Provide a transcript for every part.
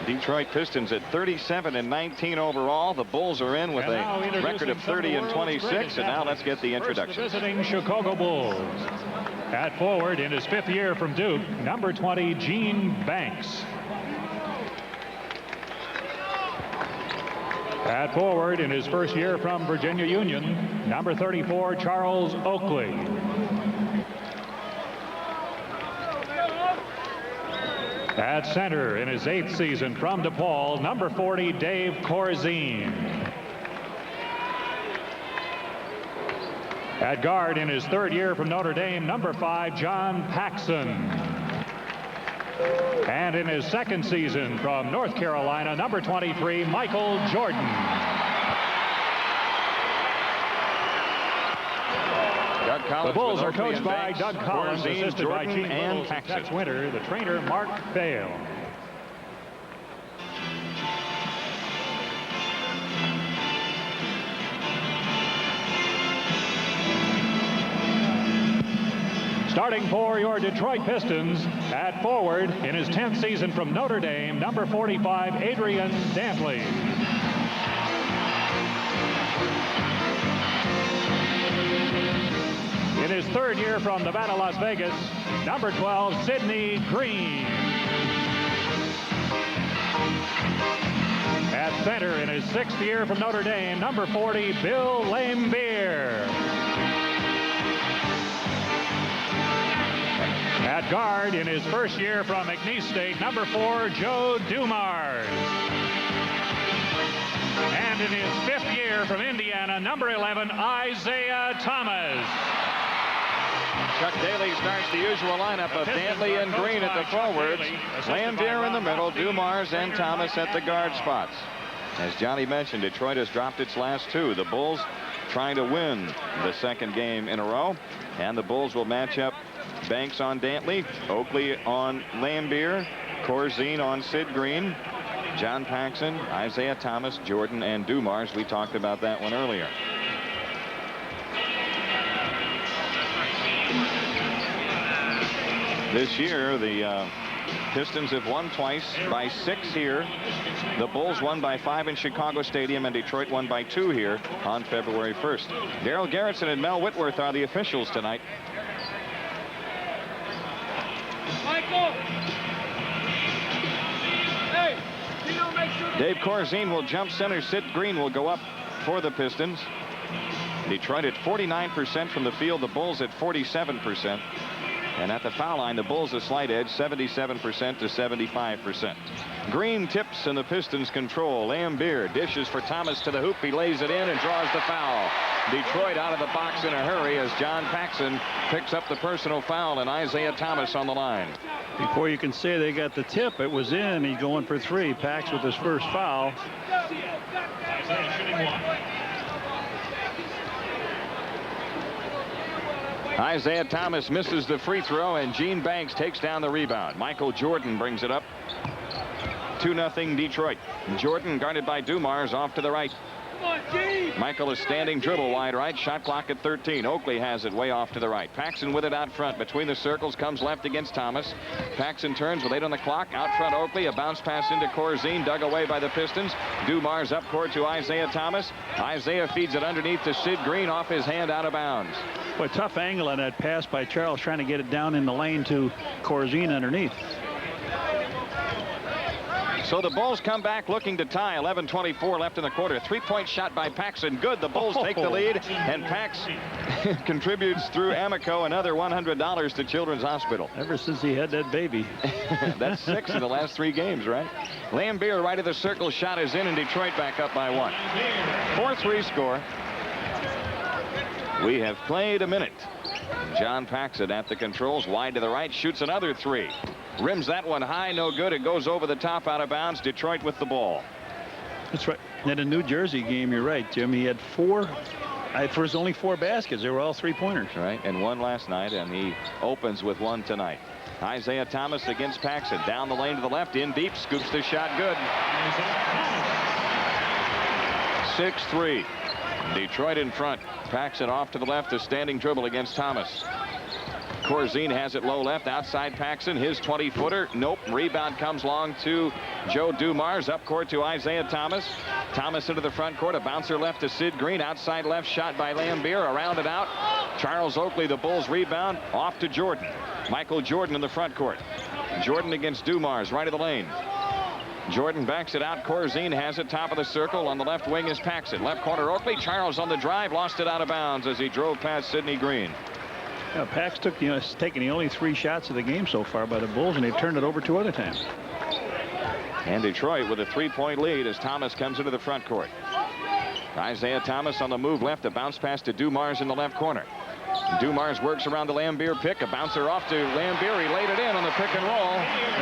Detroit Pistons at 37-19 overall. The Bulls are in with a record of 30-26. And now let's get the introduction. Visiting Chicago Bulls. At forward in his 5th year from Duke, number 20, Gene Banks. At forward in his 1st year from Virginia Union, number 34, Charles Oakley. At center in his 8th season from DePaul, number 40, Dave Corzine. At guard in his 3rd year from Notre Dame, number 5, John Paxson. And in his 2nd season from North Carolina, number 23, Michael Jordan. The Bulls are coached by Doug Collins, assisted by Gene and Tex Winter, the trainer Mark Vail. Starting for your Detroit Pistons, at forward in his 10th season from Notre Dame, number 45, Adrian Dantley. In his 3rd year from Nevada, Las Vegas, number 12, Sidney Green. At center in his 6th year from Notre Dame, number 40, Bill Laimbeer. At guard in his 1st year from McNeese State, number 4, Joe Dumars. And in his 5th year from Indiana, number 11, Isaiah Thomas. Chuck Daly starts the usual lineup of Dantley and Green at the forwards, Laimbeer in the middle, Dumars and Thomas at the guard spots. As Johnny mentioned, Detroit has dropped its last 2. The Bulls trying to win the 2nd game in a row, and the Bulls will match up Banks on Dantley, Oakley on Laimbeer, Corzine on Sid Green, John Paxson, Isaiah Thomas, Jordan, and Dumars. We talked about that one earlier. This year, the Pistons have won twice by 6 here. The Bulls won by 5 in Chicago Stadium, and Detroit won by 2 here on February 1st. Darryl Garretson and Mel Whitworth are the officials tonight. Dave Corzine will jump center. Sid Green will go up for the Pistons. Detroit at 49% from the field. The Bulls at 47%. And at the foul line, the Bulls a slight edge, 77% to 75%. Green tips and the Pistons control. Laimbeer dishes for Thomas to the hoop. He lays it in and draws the foul. Detroit out of the box in a hurry as John Paxson picks up the personal foul, and Isaiah Thomas on the line. Before you can say they got the tip, it was in. He's going for 3. Pax with his first foul. Isaiah Thomas misses the free throw, and Gene Banks takes down the rebound. Michael Jordan brings it up. 2-0 Detroit. Jordan guarded by Dumars off to the right. Michael is standing dribble wide right. Shot clock at 13. Oakley has it way off to the right. Paxson with it out front. Between the circles comes left against Thomas. Paxson turns with 8 on the clock. Out front Oakley. A bounce pass into Corzine. Dug away by the Pistons. Dumars up court to Isaiah Thomas. Isaiah feeds it underneath to Sid Green. Off his hand, out of bounds. Boy, tough angle on that pass by Charles, trying to get it down in the lane to Corzine underneath. So the Bulls come back looking to tie. 11:24 left in the quarter. 3-point shot by Paxson. Good. The Bulls take the lead, and Pax contributes through Amico another $100 to Children's Hospital. Ever since he had that baby. That's 6 in the last 3 games, right? Laimbeer right of the circle. Shot is in, and Detroit back up by 1. 4-3 score. We have played a minute. John Paxson at the controls, wide to the right, shoots another 3. Rims that one high, no good. It goes over the top, out of bounds. Detroit with the ball. That's right. In a New Jersey game, you're right, Jim. He had 4. For his only 4 baskets, they were all 3-pointers. Right, and 1 last night, and he opens with 1 tonight. Isaiah Thomas against Paxson. Down the lane to the left, in deep, scoops the shot, good. 6-3. Detroit in front. Paxson off to the left, a standing dribble against Thomas. Corzine has it low left outside Paxson. His 20-footer. Nope. Rebound comes long to Joe Dumars. Up court to Isaiah Thomas. Thomas into the front court. A bouncer left to Sid Green. Outside left shot by Lambier. Around and out. Charles Oakley, the Bulls rebound. Off to Jordan. Michael Jordan in the front court. Jordan against Dumars. Right of the lane. Jordan backs it out. Corzine has it top of the circle. On the left wing is Paxson. Left corner Oakley. Charles on the drive. Lost it out of bounds as he drove past Sidney Green. Yeah, Pax took taken the only 3 shots of the game so far by the Bulls, and they've turned it over 2 other times. And Detroit with a 3-point lead as Thomas comes into the front court. Isaiah Thomas on the move left. A bounce pass to Dumars in the left corner. Dumars works around the Lambier pick. A bouncer off to Lambier. He laid it in on the pick and roll.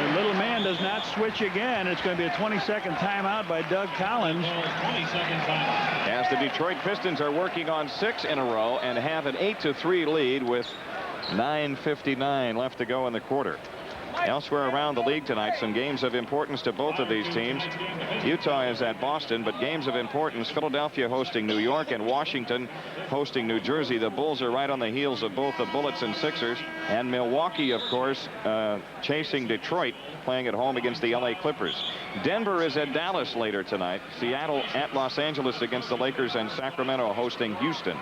The little man does not switch again. It's going to be a 20-second timeout by Doug Collins. As the Detroit Pistons are working on 6 in a row and have an 8-3 lead with 9:59 left to go in the quarter. Elsewhere around the league tonight, some games of importance to both of these teams. Utah is at Boston, but games of importance: Philadelphia hosting New York and Washington hosting New Jersey. The Bulls are right on the heels of both the Bullets and Sixers. And Milwaukee, of course, chasing Detroit, playing at home against the LA Clippers. Denver is at Dallas later tonight. Seattle at Los Angeles against the Lakers, and Sacramento hosting Houston.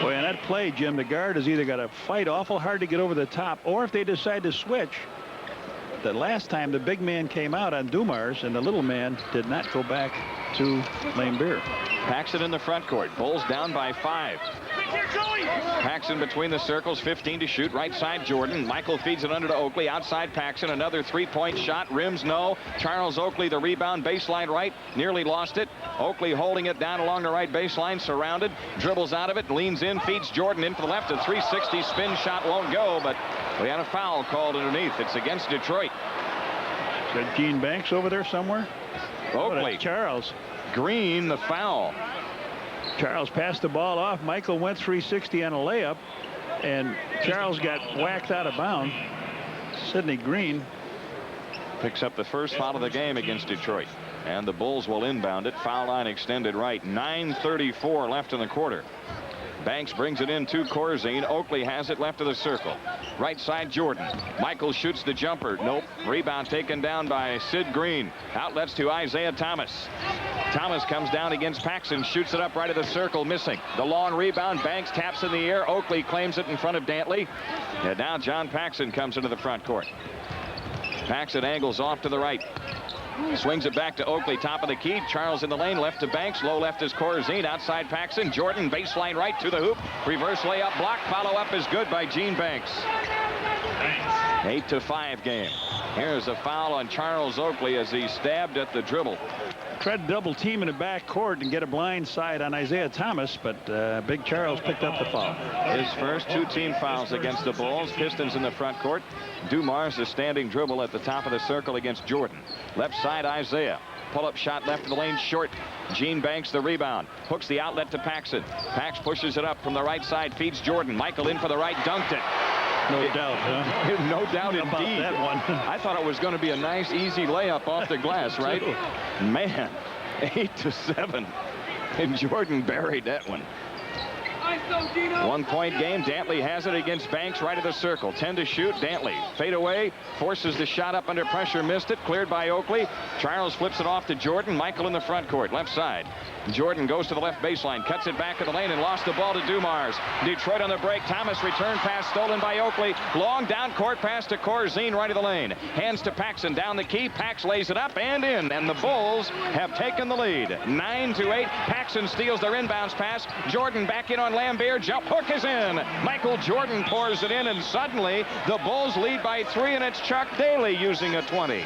Boy, in that play, Jim, the guard has either got to fight awful hard to get over the top, or if they decide to switch. The last time the big man came out on Dumars, and the little man did not go back to Lambier. Paxson in the front court. Bulls down by 5. Paxson between the circles, 15 to shoot. Right side Jordan. Michael feeds it under to Oakley. Outside Paxson. Another 3-point shot. Rims no. Charles Oakley the rebound. Baseline right. Nearly lost it. Oakley holding it down along the right baseline. Surrounded. Dribbles out of it. Leans in. Feeds Jordan in for the left. A 360 spin shot won't go, but we had a foul called underneath. It's against Detroit. Is that Gene Banks over there somewhere? Oakley. Charles. Green the foul. Charles passed the ball off. Michael went 360 on a layup, and Charles got whacked out of bounds. Sidney Green picks up the first foul of the game against Detroit, and the Bulls will inbound it. Foul line extended right. 9:34 left in the quarter. Banks brings it in to Corzine. Oakley has it left of the circle. Right side Jordan. Michael shoots the jumper. Nope. Rebound taken down by Sid Green. Outlets to Isaiah Thomas. Thomas comes down against Paxson. Shoots it up right of the circle. Missing. The long rebound. Banks taps in the air. Oakley claims it in front of Dantley. And now John Paxson comes into the front court. Paxson angles off to the right. Swings it back to Oakley, top of the key. Charles in the lane, left to Banks. Low left is Corzine. Outside Paxson. Jordan baseline right to the hoop. Reverse layup block. Follow up is good by Gene Banks. 8-5 game. Here's a foul on Charles Oakley as he stabbed at the dribble. Tried to double team in the back court and get a blind side on Isaiah Thomas, but Big Charles picked up the foul. His first 2 team fouls against the Bulls. Pistons in the front court. Dumars a standing dribble at the top of the circle against Jordan. Left side Isaiah. Pull-up shot left of the lane short. Gene Banks the rebound. Hooks the outlet to Paxson. Pax pushes it up from the right side. Feeds Jordan. Michael in for the right. Dunked it. No doubt, huh? No doubt indeed. About that one. I thought it was going to be a nice, easy layup off the glass, right? Man, 8-7. And Jordan buried that one. 1-point game. Dantley has it against Banks right of the circle. 10 to shoot. Dantley fade away. Forces the shot up under pressure. Missed it. Cleared by Oakley. Charles flips it off to Jordan. Michael in the front court. Left side. Jordan goes to the left baseline. Cuts it back in the lane and lost the ball to Dumars. Detroit on the break. Thomas return pass stolen by Oakley. Long down court pass to Corzine right of the lane. Hands to Paxson down the key. Pax lays it up and in. And the Bulls have taken the lead. 9-8. Paxson steals their inbounds pass. Jordan back in on Lambier. Jump hook is in. Michael Jordan pours it in, and suddenly the Bulls lead by 3, and it's Chuck Daly using a 20.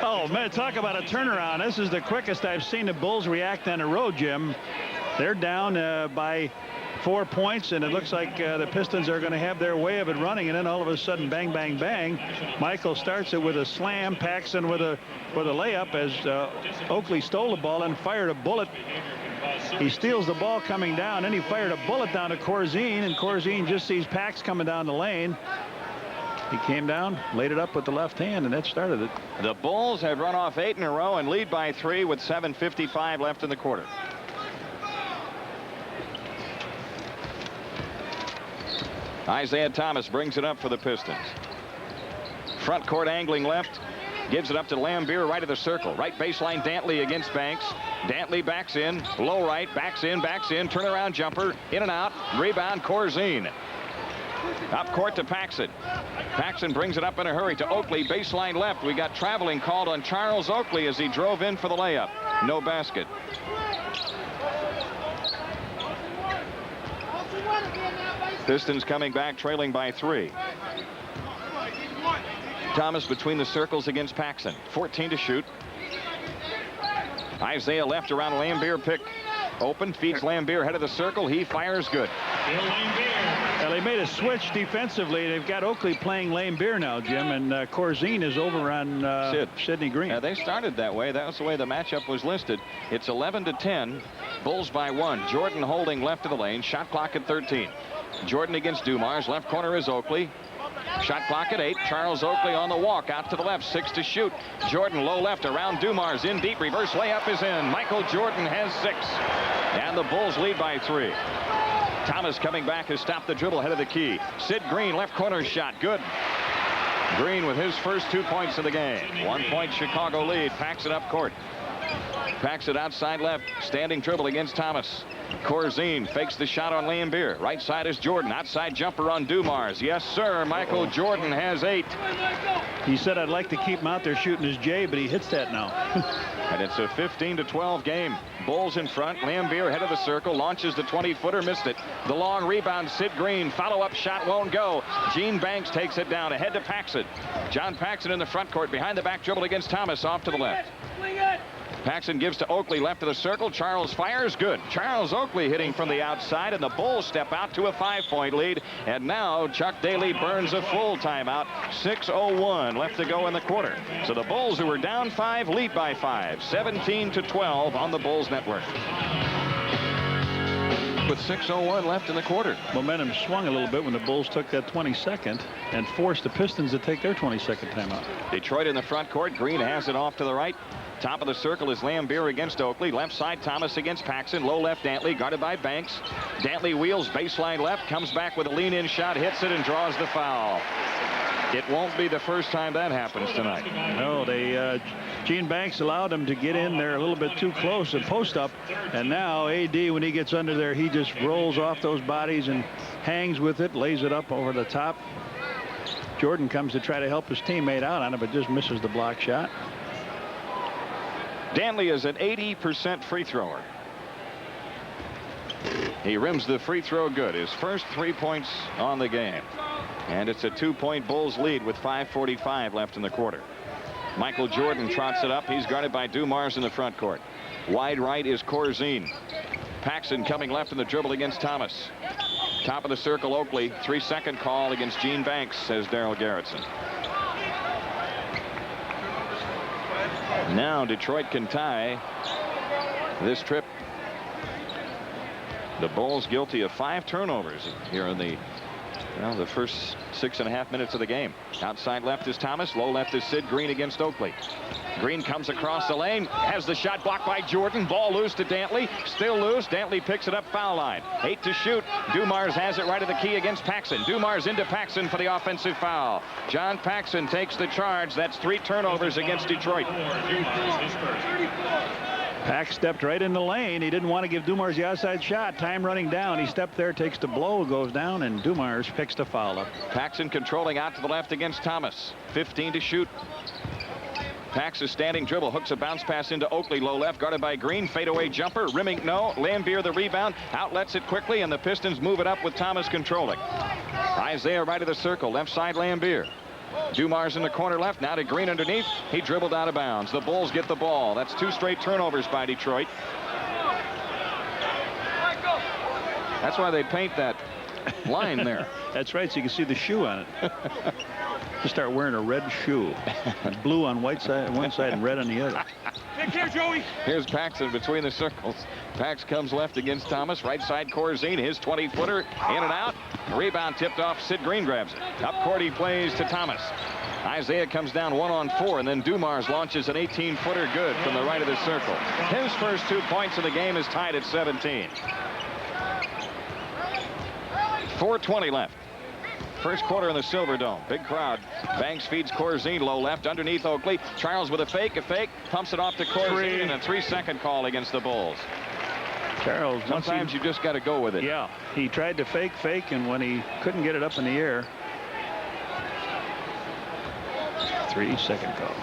Oh, man, talk about a turnaround. This is the quickest I've seen the Bulls react on the road, Jim. They're down by 4 points, and it looks like the Pistons are going to have their way of it running, and then all of a sudden, bang, bang, bang. Michael starts it with a slam. Paxson with a layup as Oakley stole the ball and fired a bullet. He steals the ball coming down, and he fired a bullet down to Corzine, and Corzine just sees Pax coming down the lane. He came down, laid it up with the left hand, and that started it. The Bulls have run off 8 in a row and lead by 3 with 7:55 left in the quarter. Isaiah Thomas brings it up for the Pistons. Front court angling left. Gives it up to Lambier, right of the circle. Right baseline, Dantley against Banks. Dantley backs in. Low right. Backs in. Turnaround jumper. In and out. Rebound, Corzine. Up court to Paxson. Paxson brings it up in a hurry to Oakley. Baseline left. We got traveling called on Charles Oakley as he drove in for the layup. No basket. Pistons coming back, trailing by 3. Thomas between the circles against Paxson. 14 to shoot. Isaiah left around Lambier. Pick open. Feeds Lambier head of the circle. He fires good. Well, they made a switch defensively. They've got Oakley playing Lambier now, Jim, and Corzine is over on Sidney Green. They started that way. That was the way the matchup was listed. It's 11 to 10. Bulls by 1. Jordan holding left of the lane. Shot clock at 13. Jordan against Dumars. Left corner is Oakley. Shot clock at 8. Charles Oakley on the walk out to the left. 6 to shoot. Jordan low left around Dumars. In deep. Reverse layup is in. Michael Jordan has 6. And the Bulls lead by 3. Thomas coming back has stopped the dribble head of the key. Sid Green left corner shot. Good. Green with his first 2 points of the game. 1 point Chicago lead. Packs it up court. Packs it outside left. Standing dribble against Thomas. Corzine fakes the shot on Lambier. Right side is Jordan. Outside jumper on Dumars. Yes, sir. Michael Jordan has 8. He said, I'd like to keep him out there shooting his J, but he hits that now. And it's a 15 to 12 game. Bulls in front. Lambier head of the circle. Launches the 20-footer. Missed it. The long rebound. Sid Green. Follow-up shot won't go. Gene Banks takes it down. Ahead to Paxson. John Paxson in the front court. Behind the back dribble against Thomas. Off to the left. Paxson gives to Oakley left of the circle. Charles fires. Good. Charles Oakley hitting from the outside, and the Bulls step out to a 5-point lead. And now Chuck Daly burns a full timeout. 6:01 left to go in the quarter. So the Bulls, who were down 5, lead by 5. 17 to 12 on the Bulls network. With 6:01 left in the quarter. Momentum swung a little bit when the Bulls took that 22nd and forced the Pistons to take their 22nd timeout. Detroit in the front court. Green has it off to the right. Top of the circle is Lambier against Oakley. Left side Thomas against Paxson. Low left Dantley guarded by Banks. Dantley wheels baseline left. Comes back with a lean-in shot. Hits it and draws the foul. It won't be the first time that happens tonight. No, Gene Banks allowed him to get in there a little bit too close and post up. And now AD, when he gets under there, he just rolls off those bodies and hangs with it, lays it up over the top. Jordan comes to try to help his teammate out on it, but just misses the block shot. Dantley is an 80% free thrower. He rims the free throw good. His first 3 points on the game. And it's a 2-point Bulls lead with 5:45 left in the quarter. Michael Jordan trots it up. He's guarded by Dumars in the front court. Wide right is Corzine. Paxson coming left in the dribble against Thomas. Top of the circle Oakley. 3-second call against Gene Banks, says Darryl Garrettson. Now Detroit can tie this trip. The Bulls guilty of 5 turnovers here in the first 6.5 minutes of the game. Outside left is Thomas. Low left is Sid Green against Oakley. Green comes across the lane. Has the shot blocked by Jordan. Ball loose to Dantley. Still loose. Dantley picks it up foul line. 8 to shoot. Dumars has it right of the key against Paxson. Dumars into Paxson for the offensive foul. John Paxson takes the charge. That's 3 turnovers against Detroit. Pack stepped right in the lane. He didn't want to give Dumars the outside shot. Time running down. He stepped there, takes the blow, goes down, and Dumars picks the foul up. Paxson controlling out to the left against Thomas. 15 to shoot. Paxson standing dribble, hooks a bounce pass into Oakley, low left, guarded by Green. Fadeaway jumper, rimming no. Lambier the rebound, outlets it quickly, and the Pistons move it up with Thomas controlling. Isaiah right of the circle, left side Lambier. Dumars in the corner left, now to Green underneath. He dribbled out of bounds. The Bulls get the ball. That's 2 straight turnovers by Detroit. That's why they paint that line there. That's right, so you can see the shoe on it. Just start wearing a red shoe. It's blue on one side and red on the other. Take care, Joey. Here's Paxson between the circles. Pax comes left against Thomas. Right side Corzine, his 20-footer. In and out. Rebound tipped off. Sid Green grabs it. Up court he plays to Thomas. Isaiah comes down 1-on-4, and then Dumars launches an 18-footer good from the right of the circle. His first 2 points of the game is tied at 17. 4:20 left. First quarter in the Silverdome. Big crowd. Banks feeds Corzine low left underneath Oakley. Charles with a fake, pumps it off to Corzine, and a 3-second call against the Bulls. Charles, sometimes you just got to go with it. Yeah, he tried to fake, and when he couldn't get it up in the air, 3-second call.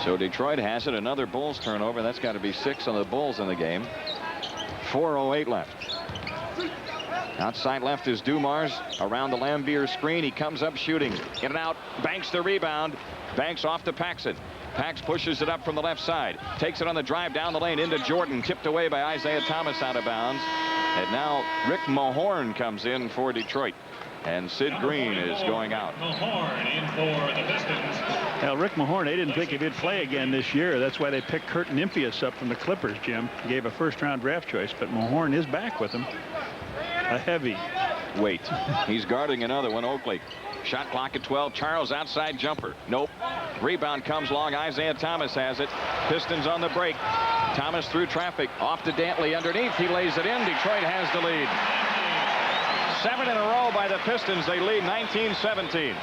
So Detroit has it. Another Bulls turnover. That's got to be 6 on the Bulls in the game. 4:08 left. Outside left is Dumars around the Lambier screen. He comes up shooting. In and out. Banks the rebound. Banks off to Paxson. Pax pushes it up from the left side. Takes it on the drive down the lane into Jordan. Tipped away by Isaiah Thomas out of bounds. And now Rick Mahorn comes in for Detroit. And Sid Green is going out. Mahorn in for the Pistons. Now, Rick Mahorn, they didn't think he'd play again this year. That's why they picked Kurt Nymphius up from the Clippers, Jim. Gave a first-round draft choice, but Mahorn is back with him. A heavy weight. He's guarding another one, Oakley. Shot clock at 12. Charles outside jumper. Nope. Rebound comes long. Isaiah Thomas has it. Pistons on the break. Thomas through traffic. Off to Dantley underneath. He lays it in. Detroit has the lead. 7 in a row by the Pistons. They lead 19-17.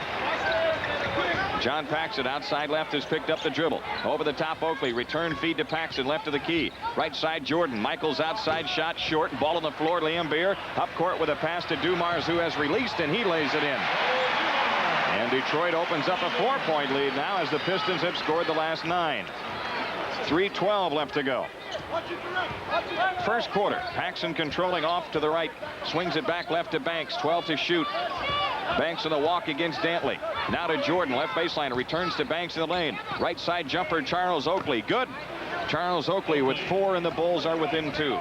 John Paxson outside left has picked up the dribble. Over the top Oakley. Return feed to Paxson left of the key. Right side Jordan. Michaels outside shot short. Ball on the floor. Lambier up court with a pass to Dumars, who has released, and he lays it in. And Detroit opens up a 4-point lead now as the Pistons have scored the last 9. 3:12 left to go. First quarter. Paxson controlling off to the right. Swings it back left to Banks. 12 to shoot. Banks on the walk against Dantley. Now to Jordan. Left baseline. Returns to Banks in the lane. Right side jumper Charles Oakley. Good. Charles Oakley with 4, and the Bulls are within 2.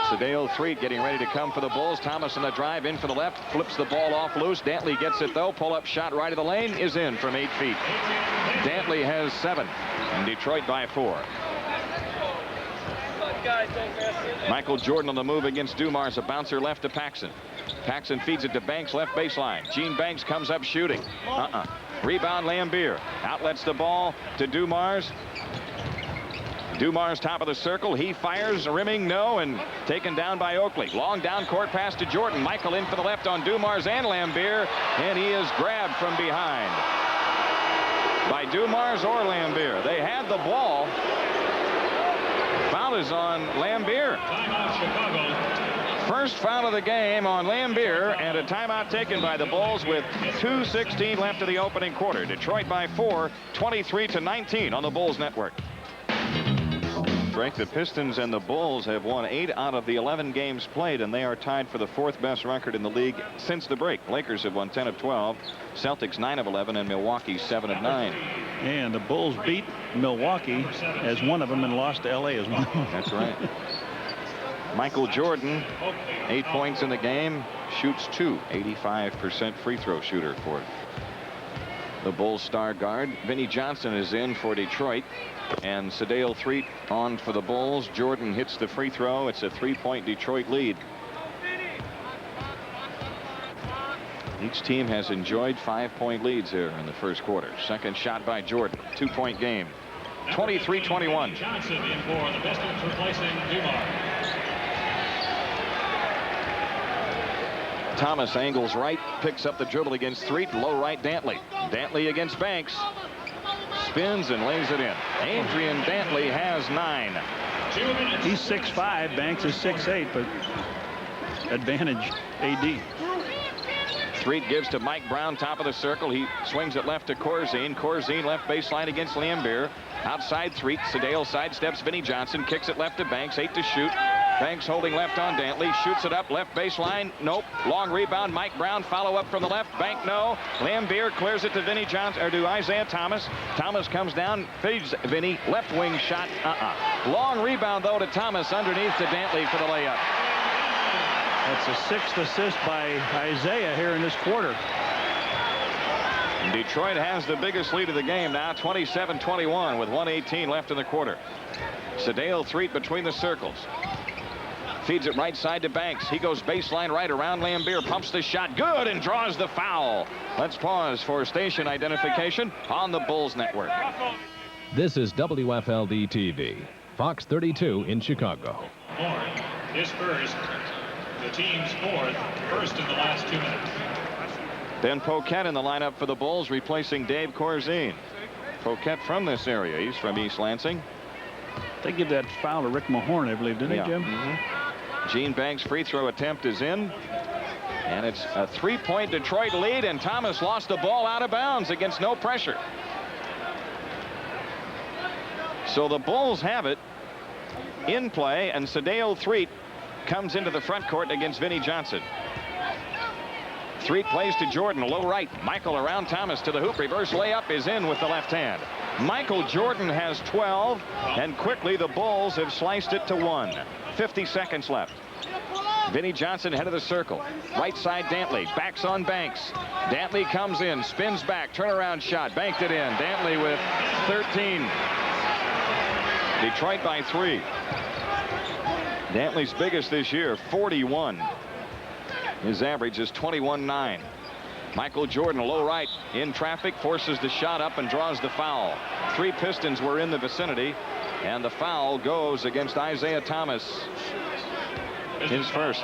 Sedale Threet getting ready to come for the Bulls. Thomas on the drive in for the left. Flips the ball off loose. Dantley gets it though. Pull up shot right of the lane is in from 8 feet. Dantley has 7. And Detroit by 4. Michael Jordan on the move against Dumars. A bouncer left to Paxson. Paxson feeds it to Banks left baseline. Gene Banks comes up shooting. Rebound Lambier. Outlets the ball to Dumars. Dumars top of the circle. He fires, rimming, no, and taken down by Oakley. Long down court pass to Jordan. Michael in for the left on Dumars and Lambier, and he is grabbed from behind by Dumars or Lambier. They had the ball. Foul is on Lambier. First foul of the game on Lambier, and a timeout taken by the Bulls with 2:16 left of the opening quarter. Detroit by 4, 23-19 on the Bulls network. Frank, the Pistons and the Bulls have won 8 out of the 11 games played, and they are tied for the 4th best record in the league since the break. Lakers have won 10 of 12, Celtics 9 of 11, and Milwaukee 7 of 9. And the Bulls beat Milwaukee as one of them and lost to LA as one. That's right. Michael Jordan, 8 points in the game, shoots 2, 85% free throw shooter for the Bulls star guard. Vinnie Johnson is in for Detroit. And Sedale Threet on for the Bulls. Jordan hits the free throw. It's a 3-point Detroit lead. Each team has enjoyed 5-point leads here in the first quarter. Second shot by Jordan. 2-point game. 23-21. Johnson in for the Pistons, replacing Dumars. Thomas angles right, picks up the dribble against Threet. Low right Dantley. Dantley against Banks. Spins and lays it in. Adrian Dantley has 9. He's 6'5". Banks is 6'8", but advantage AD. Threet gives to Mike Brown, top of the circle. He swings it left to Corzine. Corzine left baseline against Lambier. Outside Threet. Sedale sidesteps Vinnie Johnson. Kicks it left to Banks. 8 to shoot. Banks holding left on Dantley. Shoots it up left baseline. Nope. Long rebound. Mike Brown follow up from the left. Bank no. Lambier clears it to Vinnie Johnson, or to Isaiah Thomas. Thomas comes down, feeds Vinnie. Left wing shot. Long rebound though to Thomas underneath to Dantley for the layup. That's a 6th assist by Isaiah here in this quarter. Detroit has the biggest lead of the game now, 27-21 with 1:18 left in the quarter. Sedale Threet between the circles. Feeds it right side to Banks. He goes baseline right around Lambier. Pumps the shot. Good, and draws the foul. Let's pause for station identification on the Bulls network. This is WFLD TV, Fox 32 in Chicago. His first. the team's fourth, first in the last 2 minutes. Ben Poquette in the lineup for the Bulls, replacing Dave Corzine. Poquette from this area. He's from East Lansing. They give that foul to Rick Mahorn, I believe, didn't he, Jim? Gene Banks' free throw attempt is in. And it's a 3-point Detroit lead, and Thomas lost the ball out of bounds against no pressure. So the Bulls have it in play, and Sadeo Threet comes into the front court against Vinnie Johnson. Threet plays to Jordan, low right. Michael around Thomas to the hoop. Reverse layup is in with the left hand. Michael Jordan has 12, and quickly the Bulls have sliced it to 1. 50 seconds left. Vinnie Johnson head of the circle. Right side Dantley. Backs on Banks. Dantley comes in. Spins back. Turnaround shot. Banked it in. Dantley with 13. Detroit by 3. Dantley's biggest this year, 41. His average is 21-9. Michael Jordan, low right, in traffic, forces the shot up and draws the foul. 3 Pistons were in the vicinity, and the foul goes against Isaiah Thomas. His first.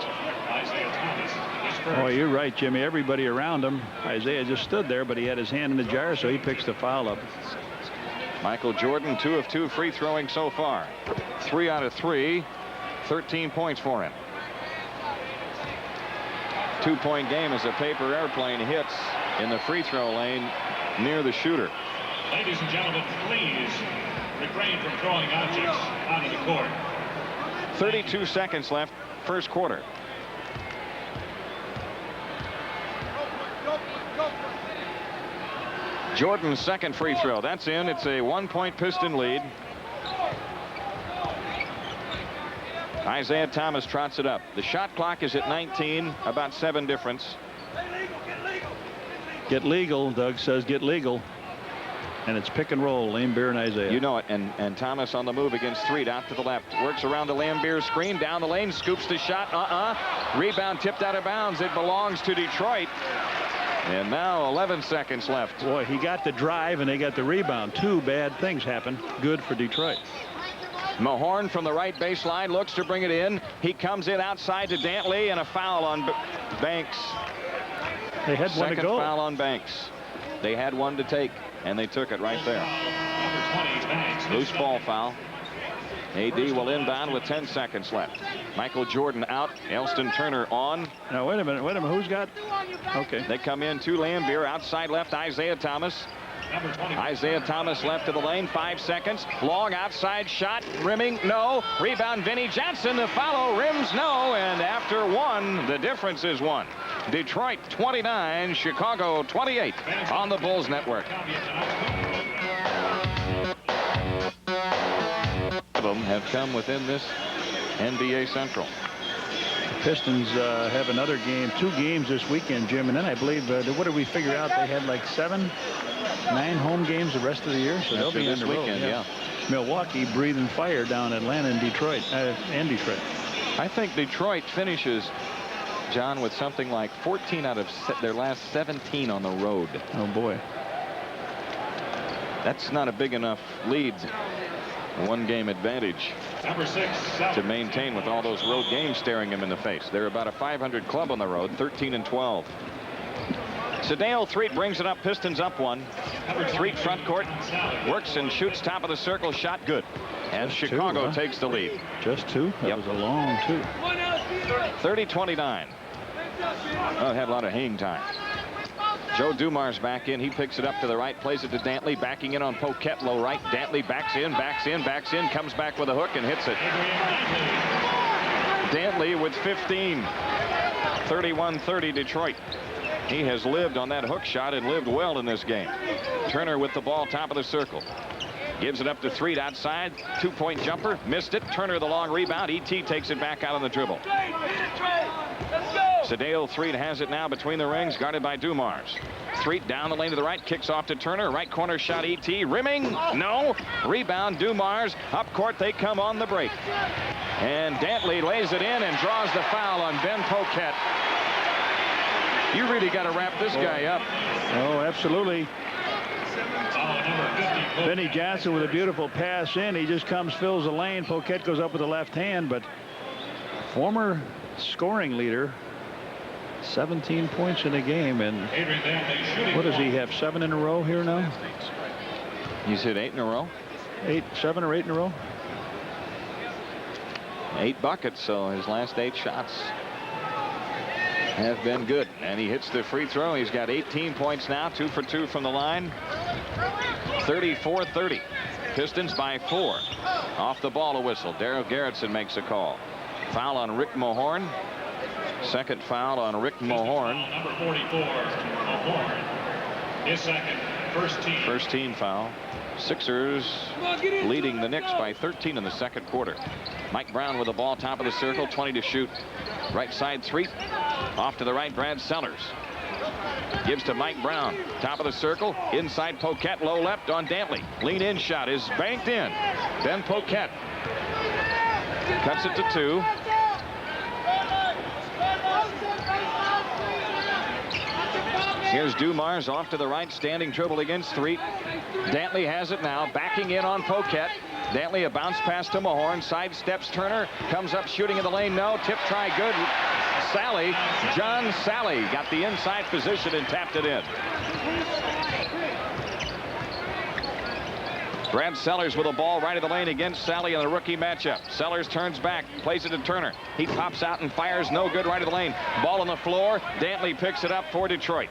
Oh, you're right, Jimmy. Everybody around him. Isaiah just stood there, but he had his hand in the jar, so he picks the foul up. Michael Jordan, 2 of 2 free throwing so far. 3 out of 3. 13 points for him. 2-point game as a paper airplane hits in the free throw lane near the shooter. Ladies and gentlemen, please refrain from throwing objects onto the court. 32 seconds left, first quarter. Jordan's second free throw. That's in. It's a 1-point Piston lead. Isaiah Thomas trots it up. The shot clock is at 19, about 7 difference. Get legal, Doug says get legal. And it's pick and roll, Lambeer and Isaiah. You know it, and Thomas on the move against Threet, out to the left. Works around the Lambeer screen, down the lane, scoops the shot. Rebound tipped out of bounds. It belongs to Detroit. And now 11 seconds left. Boy, he got the drive and they got the rebound. 2 bad things happened. Good for Detroit. Mahorn from the right baseline looks to bring it in. He comes in outside to Dantley, and a foul on Banks. They had one to go. Second foul on Banks. They had one to take, and they took it right there. Loose ball foul. AD will inbound with 10 seconds left. Michael Jordan out. Elston Turner on. Now, wait a minute. Who's got? Okay. They come in to Lambeer. Outside left, Isaiah Thomas. Isaiah Thomas left to the lane. 5 seconds. Long outside shot. Rimming. No. Rebound Vinnie Johnson. The follow. Rims. No. And after 1, the difference is 1. Detroit 29. Chicago 28 on the Bulls Network. Of them have come within this NBA Central. Pistons have another game, 2 games this weekend, Jim, and then I believe what did we figure out? They had like 9 home games the rest of the year, so they'll be this on the weekend. road. Yeah. Milwaukee breathing fire down Atlanta and Detroit. I think Detroit finishes, John, with something like 14 out of their last 17 on the road. Oh boy, that's not a big enough lead. 1-game advantage to maintain with all those road games staring him in the face. They're about a 500 club on the road, 13-12. Sadeo Threet brings it up. Pistons up 1. Threet front court works and shoots top of the circle. Shot good. And Just Chicago 2, huh? takes the lead. Just 2? That was a long 2. 30-29. Oh, it had a lot of hang time. Joe Dumars back in. He picks it up to the right, plays it to Dantley, backing in on Poquette, low right. Dantley backs in, comes back with a hook and hits it. Dantley with 15. 31-30 Detroit. He has lived on that hook shot and lived well in this game. Turner with the ball, top of the circle. Gives it up to Threet outside. 2-point jumper. Missed it. Turner the long rebound. E.T. takes it back out on the dribble. Sadeo Threet has it now between the rings, guarded by Dumars. Threet down the lane to the right, kicks off to Turner. Right corner shot, E.T. Rimming. No. Rebound, Dumars. Up court, they come on the break. And Dantley lays it in and draws the foul on Ben Poquette. You really got to wrap this guy up. Oh, absolutely. Vinnie Johnson with a beautiful pass in. He just comes, fills the lane. Poquette goes up with the left hand, but former scoring leader. 17 points in a game, and what does he have? 7 in a row here now? He's hit 8 in a row. 7 or 8 in a row. 8 buckets, so his last 8 shots have been good, and he hits the free throw. He's got 18 points now, 2 for 2 from the line. 34-30. Pistons by 4. Off the ball, a whistle. Daryl Garrettson makes a call. Foul on Rick Mahorn. Second foul on Rick Mahorn. Number 44, Mahorn. His second, first team foul. Sixers leading the Knicks by 13 in the second quarter. Mike Brown with the ball, top of the circle, 20 to shoot. Right side 3. Off to the right, Brad Sellers. Gives to Mike Brown, top of the circle, inside Poquette, low left on Dantley. Lean in shot is banked in. Ben Poquette cuts it to 2. Here's Dumars off to the right, standing dribble against 3. Dantley has it now, backing in on Poquette. Dantley, a bounce pass to Mahorn, side steps Turner, comes up shooting in the lane, no, tip try good. Sally, John Sally got the inside position and tapped it in. Brad Sellers with a ball right of the lane against Sally in the rookie matchup. Sellers turns back, plays it to Turner. He pops out and fires, no good, right of the lane. Ball on the floor. Dantley picks it up for Detroit.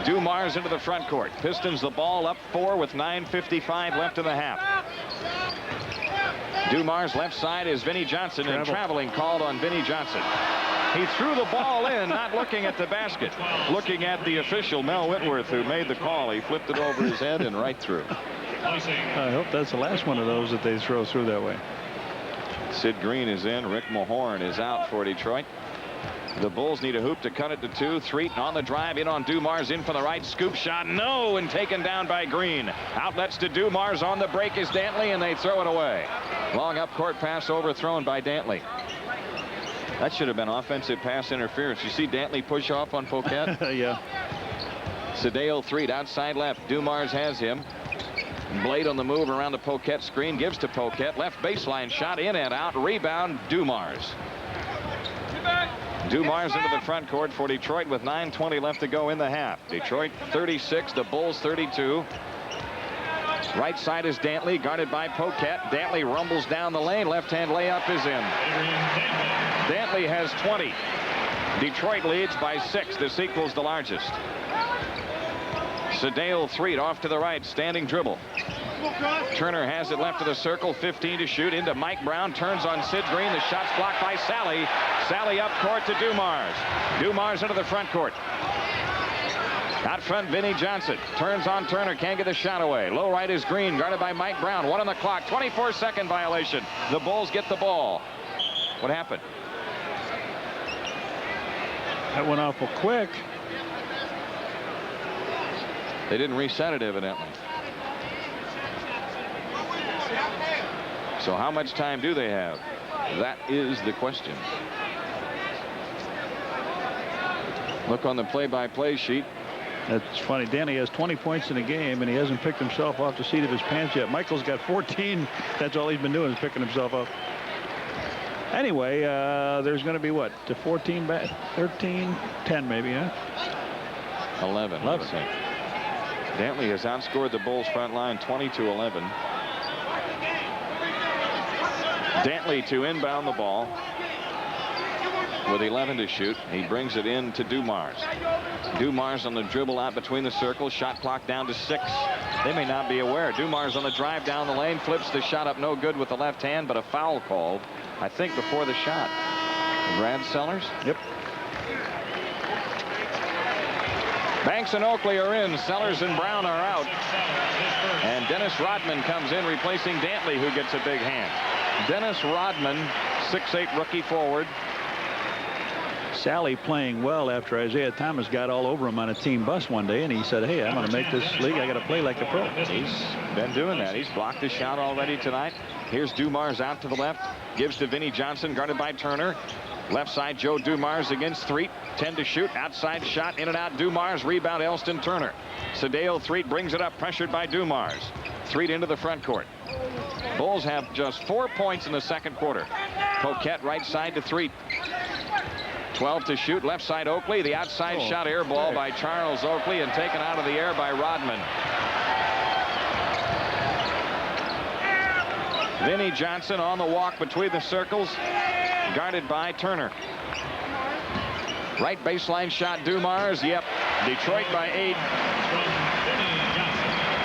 Dumars into the front court. Pistons the ball up 4 with 9:55 left in the half. Dumars left side is Vinnie Johnson, and traveling called on Vinnie Johnson. He threw the ball in, not looking at the basket, looking at the official, Mel Whitworth, who made the call. He flipped it over his head and right through. I hope that's the last one of those that they throw through that way. Sid Green is in. Rick Mahorn is out for Detroit. The Bulls need a hoop to cut it to 2. Threaten on the drive, in on Dumars, in for the right, scoop shot, no, and taken down by Green. Outlets to Dumars, on the break is Dantley, and they throw it away. Long up court pass overthrown by Dantley. That should have been offensive pass interference. You see Dantley push off on Poquette? Yeah. Sedale Threet outside left. Dumars has him. Blade on the move around the Poquette screen, gives to Poquette. Left baseline shot, in and out. Rebound, Dumars. Dumars into the front court for Detroit with 9:20 left to go in the half. Detroit 36, the Bulls 32. Right side is Dantley, guarded by Poquette. Dantley rumbles down the lane. Left-hand layup is in. Dantley has 20. Detroit leads by 6. This equals the largest. Sedale Threet off to the right, standing dribble. Turner has it left of the circle, 15 to shoot, into Mike Brown, turns on Sid Green. The shot's blocked by Sally. Sally up court to Dumars. Dumars into the front court. Out front, Vinnie Johnson turns on Turner, can't get the shot away. Low right is Green, guarded by Mike Brown. 1 on the clock, 24-second violation. The Bulls get the ball. What happened? That went awful quick. They didn't reset it, evidently. So how much time do they have? That is the question. Look on the play-by-play sheet. That's funny. Danny has 20 points in a game, and he hasn't picked himself off the seat of his pants yet. Michael's got 14. That's all he's been doing is picking himself up. Anyway, there's going to be what? To 14 back, 13, 10 maybe, huh? 11. Dantley has outscored the Bulls front line 20-11. Dantley to inbound the ball with 11 to shoot. He brings it in to Dumars. Dumars on the dribble out between the circles. Shot clock down to 6. They may not be aware. Dumars on the drive down the lane, flips the shot up, no good with the left hand, but a foul called, I think, before the shot. Brad Sellers? Yep. Banks and Oakley are in. Sellers and Brown are out. And Dennis Rodman comes in, replacing Dantley, who gets a big hand. Dennis Rodman, 6'8" rookie forward. Sally playing well after Isaiah Thomas got all over him on a team bus one day, and he said, hey, I'm going to make this league. I got to play like a pro. He's been doing that. He's blocked the shot already tonight. Here's Dumars out to the left. Gives to Vinnie Johnson, guarded by Turner. Left side, Joe Dumars against Threet. 10 to shoot. Outside shot, in and out. Dumars. Rebound, Elston Turner. Sedale Threet brings it up, pressured by Dumars. Threet into the front court. Bulls have just 4 points in the second quarter. Poquette right side to Threet. 12 to shoot. Left side Oakley. The outside shot air ball by Charles Oakley and taken out of the air by Rodman. Vinnie Johnson on the walk between the circles, guarded by Turner. Right baseline shot, Dumars. Yep. Detroit by 8.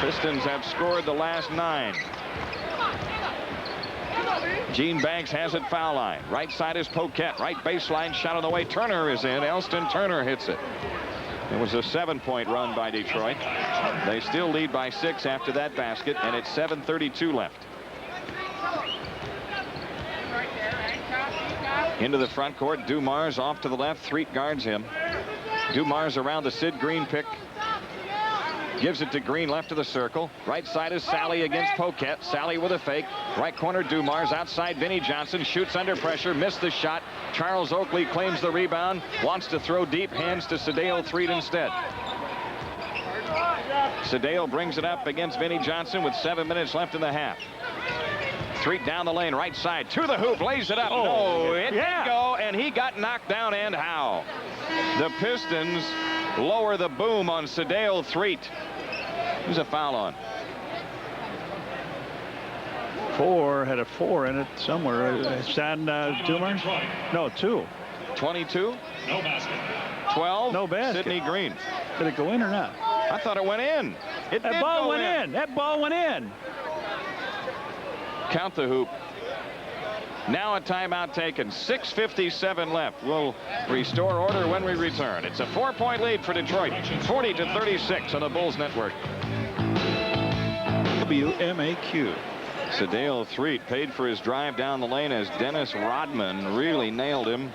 Pistons have scored the last 9. Gene Banks has it foul line. Right side is Poquette. Right baseline shot on the way. Turner is in. Elston Turner hits it. It was a 7-point run by Detroit. They still lead by 6 after that basket, and it's 7:32 left. Into the front court. Dumars off to the left. Threet guards him. Dumars around the Sid Green pick. Gives it to Green left of the circle. Right side is Sally against Poquette. Sally with a fake. Right corner Dumars. Outside Vinnie Johnson. Shoots under pressure. Missed the shot. Charles Oakley claims the rebound. Wants to throw deep. Hands to Sedale Threet instead. Sedale brings it up against Vinnie Johnson with 7 minutes left in the half. Threet down the lane, right side, to the hoop, lays it up. Oh, it didn't go, and he got knocked down, and how? The Pistons lower the boom on Sedale Threet. Who's a foul on? 4 had a 4 in it somewhere. It's on Dumars? No, 2. 22? No basket. 12? No basket. Sidney Green. Did it go in or not? I thought it went in. That ball went in. That ball went in. Count the hoop. Now a timeout taken. 6:57 left. We'll restore order when we return. It's a 4-point lead for Detroit. 40-36 on the Bulls Network. WMAQ. Sedale Threet paid for his drive down the lane as Dennis Rodman really nailed him.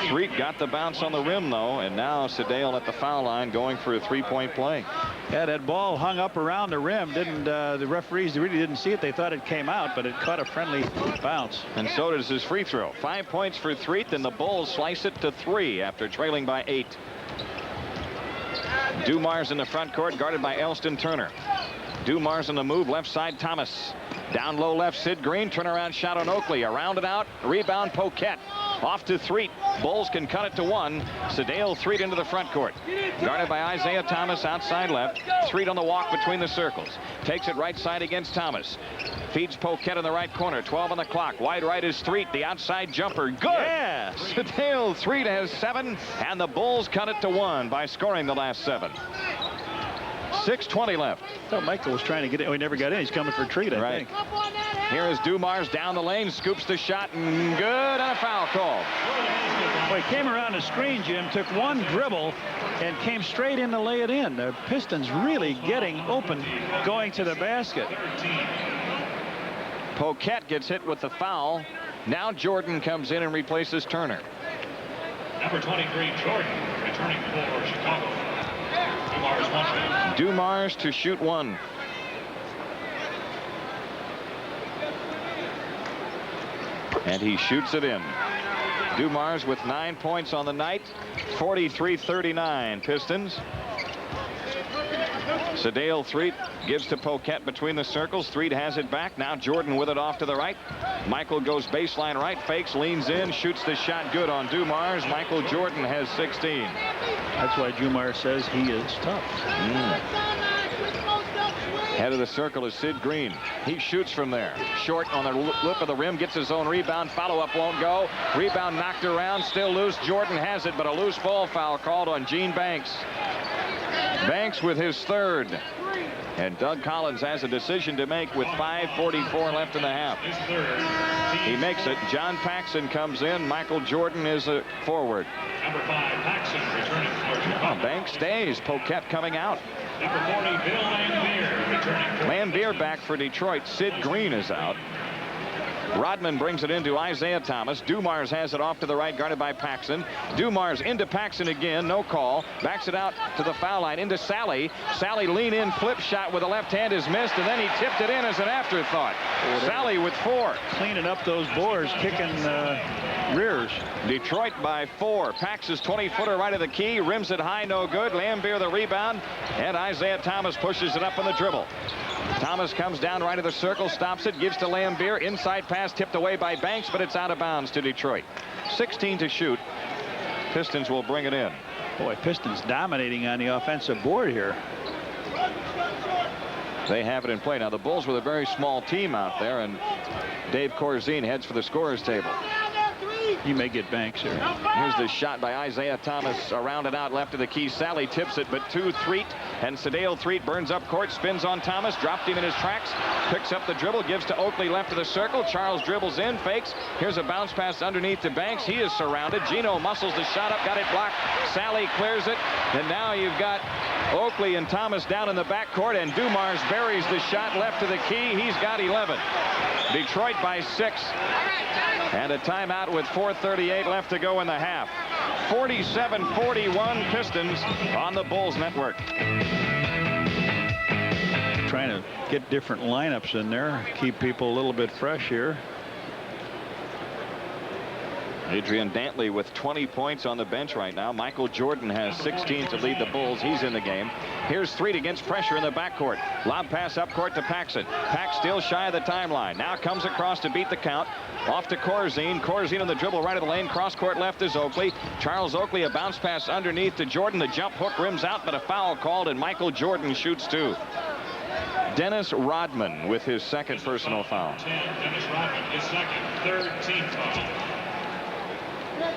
Threet got the bounce on the rim, though, and now Sedale at the foul line going for a 3-point play. Yeah, that ball hung up around the rim. The referees really didn't see it. They thought it came out, but it caught a friendly bounce. And so does his free throw. 5 points for Threet, and the Bulls slice it to 3 after trailing by 8. Dumars in the front court, guarded by Elston Turner. Dumars on the move, left side Thomas. Down low left, Sid Green. Turnaround shot on Oakley. Around and out. Rebound Poquette. Off to Threet. Bulls can cut it to 1. Sedale Threet into the front court. Guarded by Isaiah Thomas outside left. Threet on the walk between the circles. Takes it right side against Thomas. Feeds Poquette in the right corner. 12 on the clock. Wide right is Threet. The outside jumper. Good. Yeah. Sedale Threet has 7. And the Bulls cut it to 1 by scoring the last 7. 6:20 left. I thought Michael was trying to get it. Oh, he never got in. He's coming for Treat, I think. Here is Dumars down the lane, scoops the shot, and good, and a foul call. Well, he came around the screen, Jim, took one dribble, and came straight in to lay it in. The Pistons really getting open, going to the basket. Poquette gets hit with the foul. Now Jordan comes in and replaces Turner. Number 23, Jordan, returning for Chicago. Dumars 1. Dumars to shoot 1. And he shoots it in. Dumars with 9 points on the night. 43-39 Pistons. Sedale Threet gives to Poquette between the circles. Threet has it back. Now Jordan with it off to the right. Michael goes baseline right, fakes, leans in, shoots the shot good on Dumars. Michael Jordan has 16. That's why Dumars says he is tough. Head of the circle is Sid Green. He shoots from there. Short on the lip of the rim, gets his own rebound. Follow-up won't go. Rebound knocked around, still loose. Jordan has it, but a loose ball foul called on Gene Banks. Banks with his 3rd. And Doug Collins has a decision to make with 5:44 left in the half. He makes it. John Paxson comes in. Michael Jordan is a forward. Number 5, Paxson returning for Chicago. Banks stays. Poquette coming out. Number 40, Bill Lambier returning for Lambier back for Detroit. Sid Green is out. Rodman brings it into Isaiah Thomas. Dumars has it off to the right, guarded by Paxson. Dumars into Paxson again, no call. Backs it out to the foul line, into Sally. Sally lean in, flip shot with the left hand is missed, and then he tipped it in as an afterthought. Sally with 4. Cleaning up those boards, kicking rears. Detroit by 4. Pax's 20-footer right of the key, rims it high, no good. Lambier the rebound, and Isaiah Thomas pushes it up on the dribble. Thomas comes down right of the circle, stops it, gives to Lambier. Inside pass tipped away by Banks, but it's out of bounds to Detroit. 16 to shoot. Pistons will bring it in. Boy, Pistons dominating on the offensive board here. They have it in play. Now, the Bulls with a very small team out there, and Dave Corzine heads for the scorer's table. He may get Banks here. Here's the shot by Isaiah Thomas around and out left of the key. Sally tips it, but to Threet, and Sadale Threet burns up court, spins on Thomas, dropped him in his tracks, picks up the dribble, gives to Oakley left of the circle. Charles dribbles in, fakes. Here's a bounce pass underneath to Banks. He is surrounded. Gino muscles the shot up, got it blocked. Sally clears it, and now you've got Oakley and Thomas down in the backcourt, and Dumars buries the shot left of the key. He's got 11. Detroit by 6. And a timeout with 4:38 left to go in the half. 47-41 Pistons on the Bulls network. Trying to get different lineups in there, keep people a little bit fresh here. Adrian Dantley with 20 points on the bench right now. Michael Jordan has 16 to lead the Bulls. He's in the game. Here's Threet against pressure in the backcourt. Lob pass up court to Paxson. Pax still shy of the timeline. Now comes across to beat the count. Off to Corzine. Corzine on the dribble right of the lane. Cross court left is Oakley. Charles Oakley, a bounce pass underneath to Jordan. The jump hook rims out, but a foul called, and Michael Jordan shoots two. Dennis Rodman with his second personal foul. Dennis Rodman, his second, third team foul.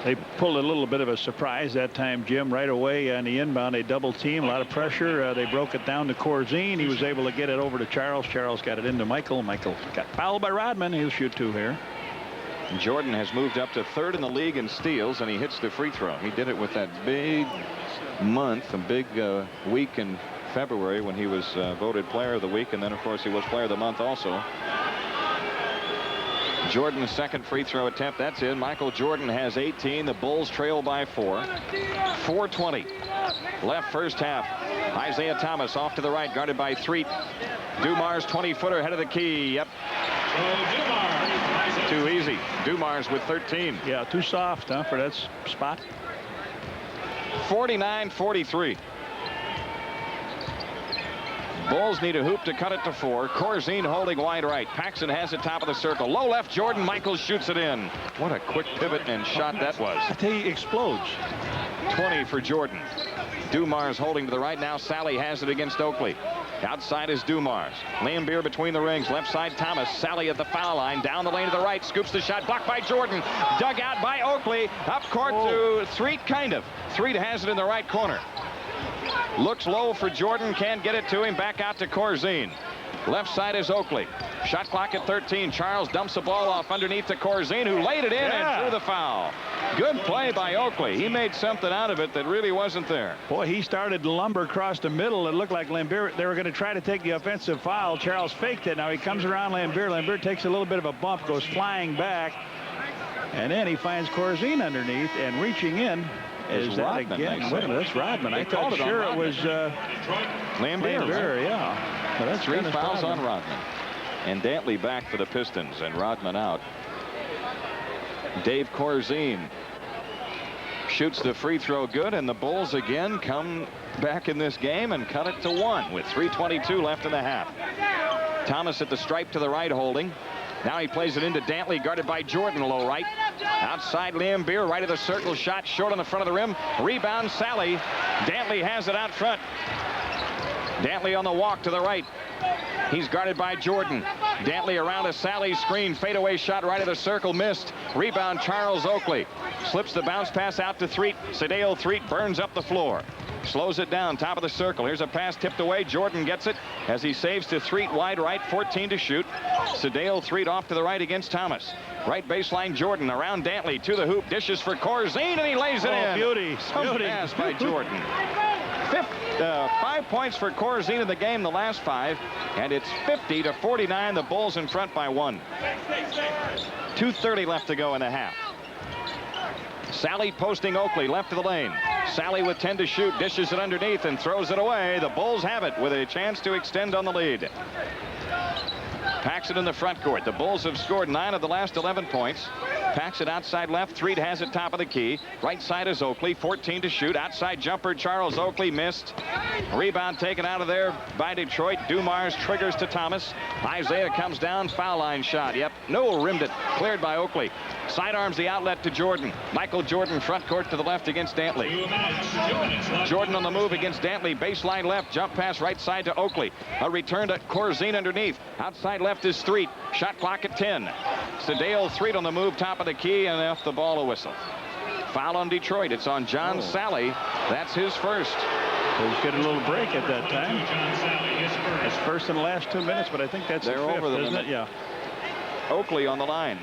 They pulled a little bit of a surprise that time, Jim. Right away on the inbound, they double team, a lot of pressure. They broke it down to Corzine. He was able to get it over to Charles. Charles got it into Michael. Michael got fouled by Rodman. He'll shoot two here. Jordan has moved up to third in the league in steals, and he hits the free throw. He did it with that big month, a big week in February when he was voted player of the week, and then of course he was player of the month also. Jordan's second free throw attempt, that's in. Michael Jordan has 18. The Bulls trail by 4. 4:20 left first half. Isaiah Thomas off to the right, guarded by Threet. Dumars 20-footer ahead of the key. Yep. Too easy. Dumars with 13. Yeah, too soft, huh, for that spot. 49-43. Bulls need a hoop to cut it to 4. Corzine holding wide right. Paxson has it top of the circle. Low left, Jordan. Michaels shoots it in. What a quick pivot and shot that was. I tell you, he explodes. 20 for Jordan. Dumars holding to the right. Now Sally has it against Oakley. Outside is Dumars. Lambier between the rings. Left side Thomas. Sally at the foul line. Down the lane to the right. Scoops the shot. Blocked by Jordan. Dug out by Oakley. Up court to Threet, kind of. Threet has it in the right corner. Looks low for Jordan. Can't get it to him. Back out to Corzine. Left side is Oakley. Shot clock at 13. Charles dumps the ball off underneath to Corzine, who laid it in and drew the foul. Good play by Oakley. He made something out of it that really wasn't there. Boy, he started to lumber across the middle. It looked like Lambier, they were going to try to take the offensive foul. Charles faked it. Now he comes around Lambier. Lambier takes a little bit of a bump, goes flying back. And then he finds Corzine underneath and reaching in. Is that Rodman, again? Wait a minute, that's Rodman. I thought sure it was Lambier, yeah. Well, that's 3 fouls on Rodman. And Dantley back for the Pistons, and Rodman out. Dave Corzine shoots the free throw good, and the Bulls again come back in this game and cut it to 1 with 3:22 left in the half. Thomas at the stripe to the right holding. Now he plays it into Dantley, guarded by Jordan, low right. Outside Lambier, right of the circle, shot short on the front of the rim. Rebound Sally. Dantley has it out front. Dantley on the walk to the right. He's guarded by Jordan. Dantley around a Sally screen. Fadeaway shot right of the circle, missed. Rebound Charles Oakley. Slips the bounce pass out to Threet. Sadale Threet burns up the floor. Slows it down, top of the circle. Here's a pass tipped away. Jordan gets it as he saves to Threet wide right. 14 to shoot. Sadale Threet off to the right against Thomas. Right baseline Jordan around Dantley to the hoop. Dishes for Corzine, and he lays it in. Beauty. Some pass by Jordan. 5 points for Corzine in the game, the last 5. And it's 50-49. The Bulls in front by 1. 2:30 left to go in the half. Sally posting Oakley left of the lane. Sally with 10 to shoot, dishes it underneath and throws it away. The Bulls have it with a chance to extend on the lead. Paxson in the front court. The Bulls have scored 9 of the last 11 points. Paxson outside left. Threet has it top of the key. Right side is Oakley. 14 to shoot. Outside jumper Charles Oakley missed. Rebound taken out of there by Detroit. Dumars triggers to Thomas. Isaiah comes down. Foul line shot. Yep. Newell rimmed it. Cleared by Oakley. Sidearms the outlet to Jordan. Michael Jordan front court to the left against Dantley. Jordan on the move against Dantley. Baseline left. Jump pass right side to Oakley. A return to Corzine underneath. Outside left is Threet. Shot clock at 10. Sedale Threet on the move top of the key and off the ball a whistle. Foul on Detroit. It's on John Sally. That's his first. He's getting a little break at that time. It's first in the last 2 minutes, but I think that's They're the fifth, over the isn't limit. it? Yeah. Oakley on the line.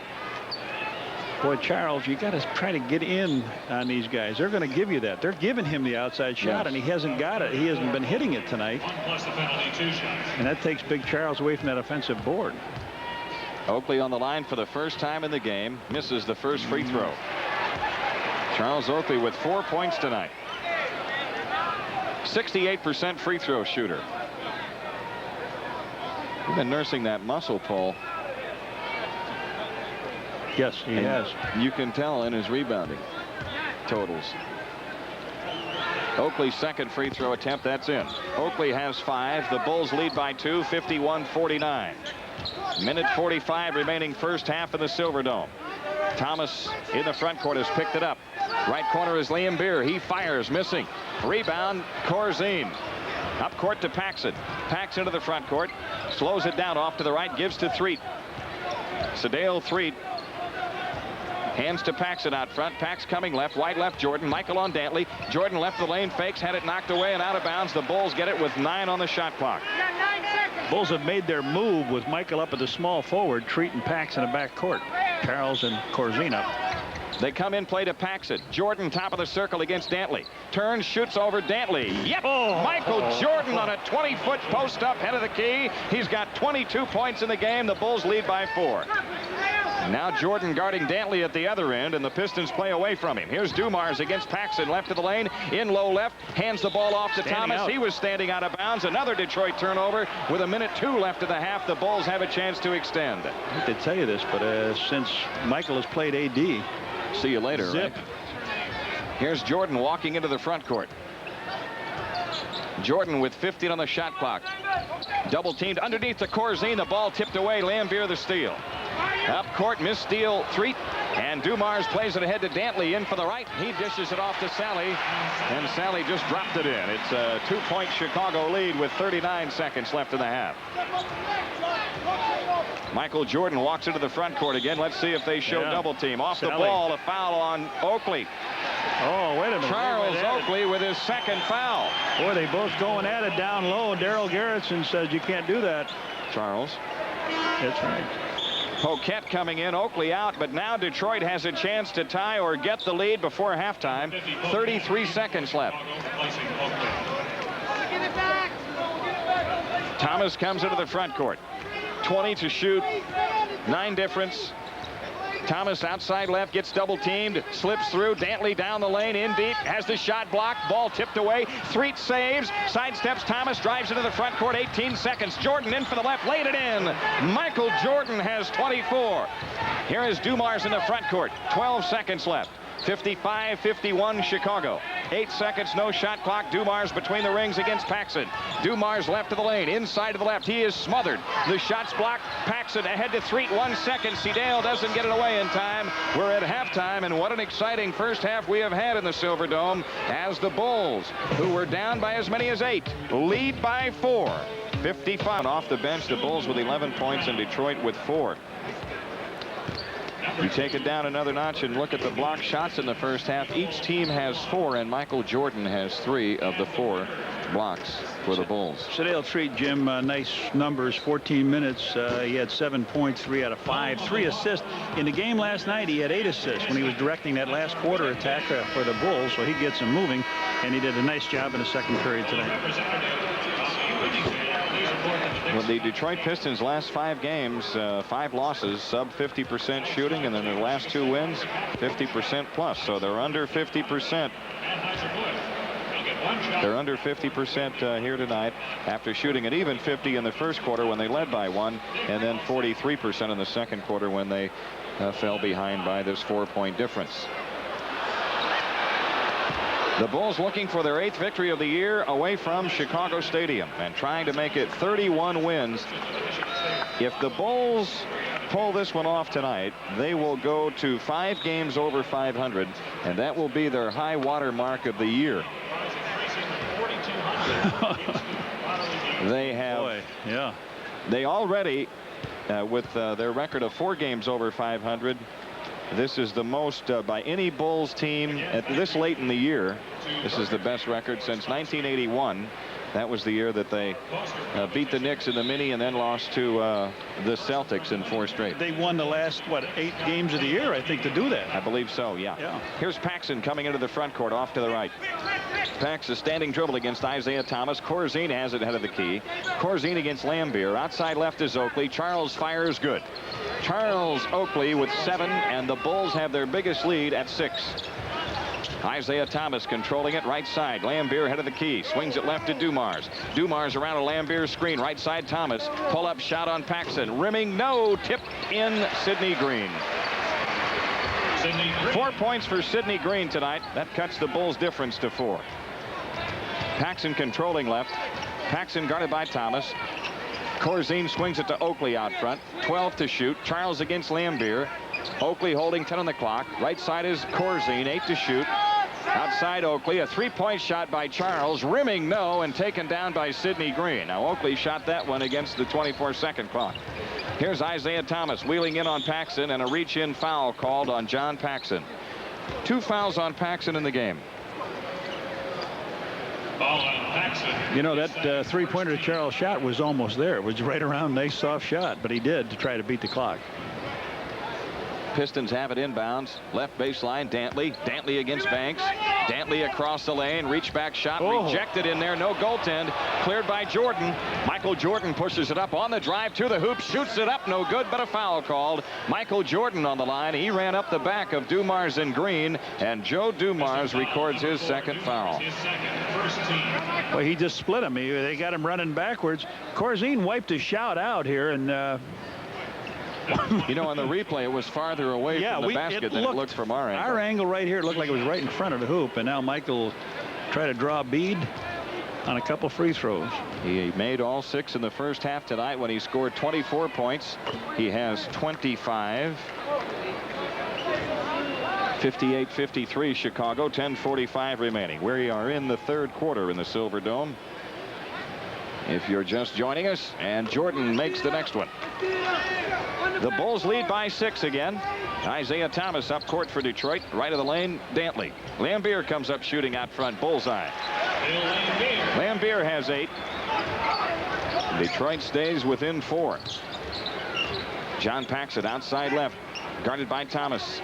Boy, Charles, you got to try to get in on these guys. They're going to give you that. They're giving him the outside shot, and he hasn't got it. He hasn't been hitting it tonight. And that takes Big Charles away from that offensive board. Oakley on the line for the first time in the game. Misses the first free throw. Charles Oakley with 4 points tonight. 68% free throw shooter. He's been nursing that muscle pull. Yes, he has. You can tell in his rebounding totals. Oakley's second free throw attempt. That's in. Oakley has 5. The Bulls lead by 2, 51-49. Minute 45 remaining first half in the Silverdome. Thomas in the front court has picked it up. Right corner is Liam Beer. He fires, missing. Rebound, Corzine. Up court to Paxson. Paxson to the front court. Slows it down off to the right. Gives to Threet. Sedale Threet. Hands to Paxson out front. Pax coming left. Wide left Jordan. Michael on Dantley. Jordan left the lane. Fakes. Had it knocked away and out of bounds. The Bulls get it with 9 on the shot clock. Bulls have made their move with Michael up at the small forward. Treat and Pax in the back court. Charles and Corzine up. They come in play to Paxson. Jordan top of the circle against Dantley. Turns, shoots over Dantley. Yep. Michael Jordan on a 20-foot post up head of the key. He's got 22 points in the game. The Bulls lead by 4. Now Jordan guarding Dantley at the other end, and the Pistons play away from him. Here's Dumars against Paxson, left of the lane, in low left, hands the ball off to Thomas. He was standing out of bounds. Another Detroit turnover with a minute 2 left of the half. The Bulls have a chance to extend. I hate to tell you this, but since Michael has played AD, see you later. Zip. Right? Here's Jordan walking into the front court. Jordan with 15 on the shot clock. Double teamed underneath the Corzine. The ball tipped away. Lambier the steal. Up court, miss steal, Threet, and Dumars plays it ahead to Dantley in for the right. He dishes it off to Sally, and Sally just dropped it in. It's a 2-point Chicago lead with 39 seconds left in the half. Michael Jordan walks into the front court again. Let's see if they show double team. Off the ball, a foul on Oakley. Oh, wait a minute. Charles Oakley with his second foul. Boy, they both going at it down low. Daryl Garrison says you can't do that. Charles. That's right. Poquette coming in, Oakley out, but now Detroit has a chance to tie or get the lead before halftime. 33 seconds left. Thomas comes into the front court. 20 to shoot, 9 difference. Thomas outside left, gets double teamed, slips through. Dantley down the lane, in deep, has the shot blocked, ball tipped away. Threet saves, sidesteps Thomas, drives into the front court. 18 seconds. Jordan in for the left, laid it in. Michael Jordan has 24. Here is Dumars in the front court. 12 seconds left. 55-51 Chicago. 8 seconds, no shot clock. Dumars between the rings against Paxson. Dumars left of the lane, inside to the left. He is smothered. The shot's blocked. Paxson ahead to Threet. 1 second. Sedale doesn't get it away in time. We're at halftime, and what an exciting first half we have had in the Silverdome as the Bulls, who were down by as many as 8, lead by 4. 55 off the bench. The Bulls with 11 points and Detroit with 4. You take it down another notch and look at the block shots in the first half. Each team has 4, and Michael Jordan has 3 of the 4 blocks for the Bulls. Sedale Threet, Jim, nice numbers. 14 minutes. He had 7 points, 3 out of 5, 3 assists. In the game last night, he had 8 assists when he was directing that last quarter attack for the Bulls, so he gets them moving, and he did a nice job in the second period tonight. Well, the Detroit Pistons last 5 games, 5 losses, sub 50% shooting, and then their last 2 wins, 50% plus. So they're under 50%. They're under 50% here tonight after shooting an even 50 in the first quarter when they led by 1, and then 43% in the second quarter when they fell behind by this 4-point difference. The Bulls looking for their 8th victory of the year away from Chicago Stadium and trying to make it 31 wins. If the Bulls pull this one off tonight, they will go to 5 games over 500, and that will be their high water mark of the year. They have. Boy, yeah. They already, with their record of 4 games over 500, this is the most by any Bulls team at this late in the year. This is the best record since 1981. That was the year that they beat the Knicks in the mini and then lost to the Celtics in 4 straight. They won the last, what, 8 games of the year, I think, to do that. I believe so, yeah. Here's Paxson coming into the front court off to the right. Pax a standing dribble against Isaiah Thomas. Corzine has it head of the key. Corzine against Lambier. Outside left is Oakley. Charles fires good. Charles Oakley with 7, and the Bulls have their biggest lead at 6. Isaiah Thomas controlling it right side. Lambier head of the key. Swings it left to Dumars. Dumars around a Lambier screen. Right side Thomas. Pull up shot on Paxson. Rimming no. Tipped in Sidney Green. 4 points for Sidney Green tonight. That cuts the Bulls difference to 4. Paxson controlling left. Paxson guarded by Thomas. Corzine swings it to Oakley out front. 12 to shoot. Charles against Lambier. Oakley holding 10 on the clock. Right side is Corzine. 8 to shoot. Outside Oakley, a 3-point shot by Charles, rimming no, and taken down by Sidney Green. Now Oakley shot that one against the 24-second clock. Here's Isaiah Thomas wheeling in on Paxson, and a reach-in foul called on John Paxson. 2 fouls on Paxson in the game. You know, that 3-pointer Charles shot was almost there. It was right around, nice soft shot, but he did to try to beat the clock. Pistons have it inbounds. Left baseline, Dantley. Dantley against Banks. Dantley across the lane. Reach back shot rejected in there. No goaltend. Cleared by Jordan. Michael Jordan pushes it up on the drive to the hoop. Shoots it up. No good, but a foul called. Michael Jordan on the line. He ran up the back of Dumars and Green, and Joe Dumars records his 2nd foul. Well, he just split him. They got him running backwards. Corzine wiped his shot out here, and you know, on the replay, it was farther away from the basket than it looked from our angle. Our angle right here, it looked like it was right in front of the hoop, and now Michael tried to draw a bead on a couple free throws. He made all 6 in the first half tonight when he scored 24 points. He has 25. 58-53 Chicago. 10:45 remaining. We are in the 3rd quarter in the Silver Dome. If you're just joining us, and Jordan makes the next one. The Bulls lead by 6 again. Isaiah Thomas up court for Detroit. Right of the lane, Dantley. Lambier comes up shooting out front. Bullseye. Lambier has 8. Detroit stays within 4. John Paxson outside left. Guarded by Thomas.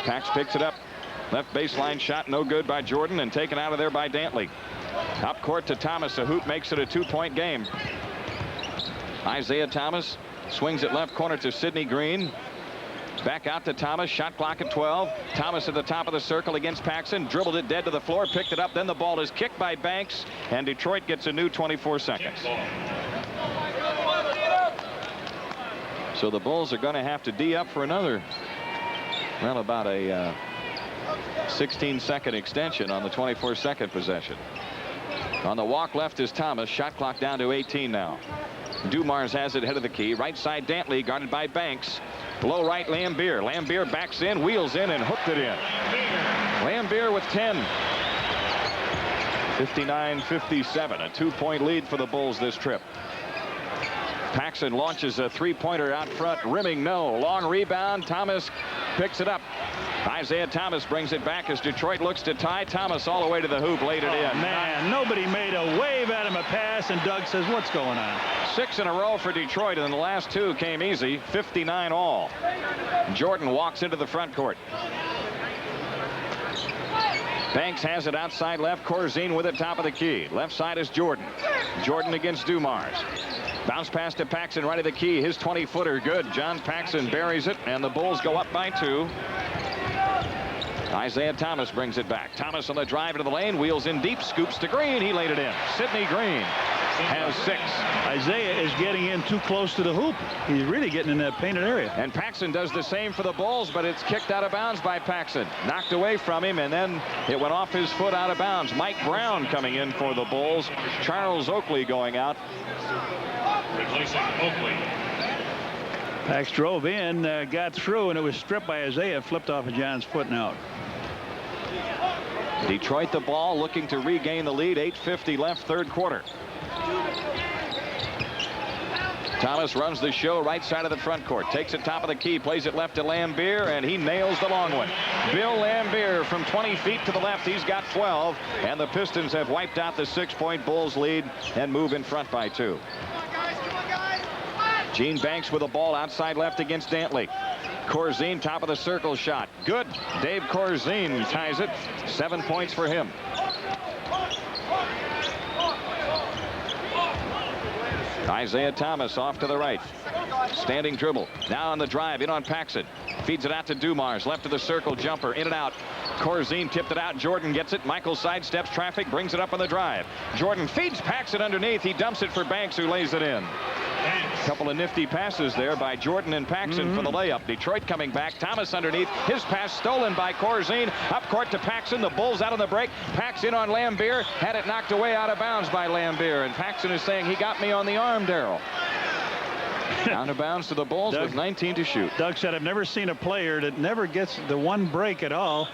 Pax picks it up. Left baseline shot no good by Jordan, and taken out of there by Dantley. Up court to Thomas. A hoop makes it a 2-point game. Isaiah Thomas swings it left corner to Sidney Green. Back out to Thomas. Shot clock at 12. Thomas at the top of the circle against Paxson. Dribbled it dead to the floor. Picked it up. Then the ball is kicked by Banks. And Detroit gets a new 24 seconds. So the Bulls are going to have to D up for another, well, about a 16-second extension on the 24-second possession. On the walk left is Thomas. Shot clock down to 18 now. Dumars has it head of the key. Right side Dantley guarded by Banks. Low right Lambier. Lambier backs in, wheels in, and hooked it in. Lambier with 10. 59-57. A 2-point lead for the Bulls this trip. Paxson launches a 3-pointer out front. Rimming no. Long rebound. Thomas picks it up. Isaiah Thomas brings it back as Detroit looks to tie. Thomas all the way to the hoop, laid it in. Man, nobody made a wave at him a pass, and Doug says, what's going on? 6 in a row for Detroit, and the last 2 came easy. 59 all. Jordan walks into the front court. Banks has it outside left. Corzine with it top of the key. Left side is Jordan. Jordan against Dumars. Bounce pass to Paxson right of the key. His 20-footer good. John Paxson buries it, and the Bulls go up by 2. Isaiah Thomas brings it back. Thomas on the drive into the lane. Wheels in deep. Scoops to Green. He laid it in. Sidney Green. has 6. Isaiah is getting in too close to the hoop. He's really getting in that painted area. And Paxson does the same for the Bulls, but it's kicked out of bounds by Paxson. Knocked away from him, and then it went off his foot out of bounds. Mike Brown coming in for the Bulls. Charles Oakley going out. Replacing Oakley. Pax drove in, got through, and it was stripped by Isaiah, flipped off of John's foot and out. Detroit the ball, looking to regain the lead. 8:50 left, third quarter. Thomas runs the show right side of the front court. Takes it top of the key, plays it left to Lambier, and he nails the long one. Bill Lambier from 20 feet to the left. He's got 12, and the Pistons have wiped out the 6-point Bulls lead and move in front by 2. Gene Banks with the ball outside left against Dantley. Corzine, top of the circle shot. Good. Dave Corzine ties it. 7 points for him. Isaiah Thomas off to the right. Standing dribble. Now on the drive. In on Paxson. Feeds it out to Dumars. Left of the circle. Jumper. In and out. Corzine tipped it out. Jordan gets it. Michael sidesteps traffic. Brings it up on the drive. Jordan feeds Paxson underneath. He dumps it for Banks, who lays it in. A couple of nifty passes there by Jordan and Paxson for the layup. Detroit coming back. Thomas underneath. His pass stolen by Corzine. Up court to Paxson. The Bulls out on the break. Pax in on Lambier. Had it knocked away out of bounds by Lambier. And Paxson is saying, he got me on the arm, Darryl. Down of bounds to the Bulls with 19 to shoot. Doug said, I've never seen a player that never gets the one break at all.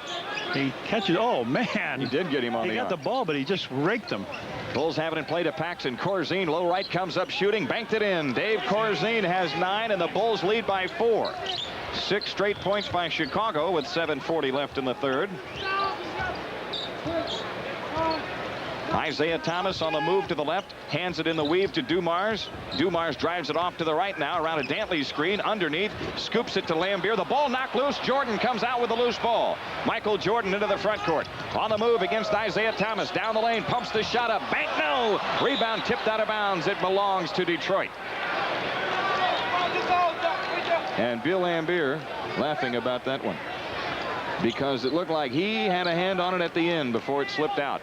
He catches. Oh, man. He did get him on the arm. He got the ball, but he just raked him. Bulls have it in play to Paxson. Corzine, low right, comes up shooting. Banked it in. Dave Corzine has 9, and the Bulls lead by 4. 6 straight points by Chicago with 7:40 left in the third. Isaiah Thomas on the move to the left, hands it in the weave to Dumars. Dumars drives it off to the right now around a Dantley screen underneath, scoops it to Lambier. The ball knocked loose. Jordan comes out with the loose ball. Michael Jordan into the front court. On the move against Isaiah Thomas. Down the lane, pumps the shot up. Bank, no! Rebound tipped out of bounds. It belongs to Detroit. And Bill Lambier laughing about that one, because it looked like he had a hand on it at the end before it slipped out.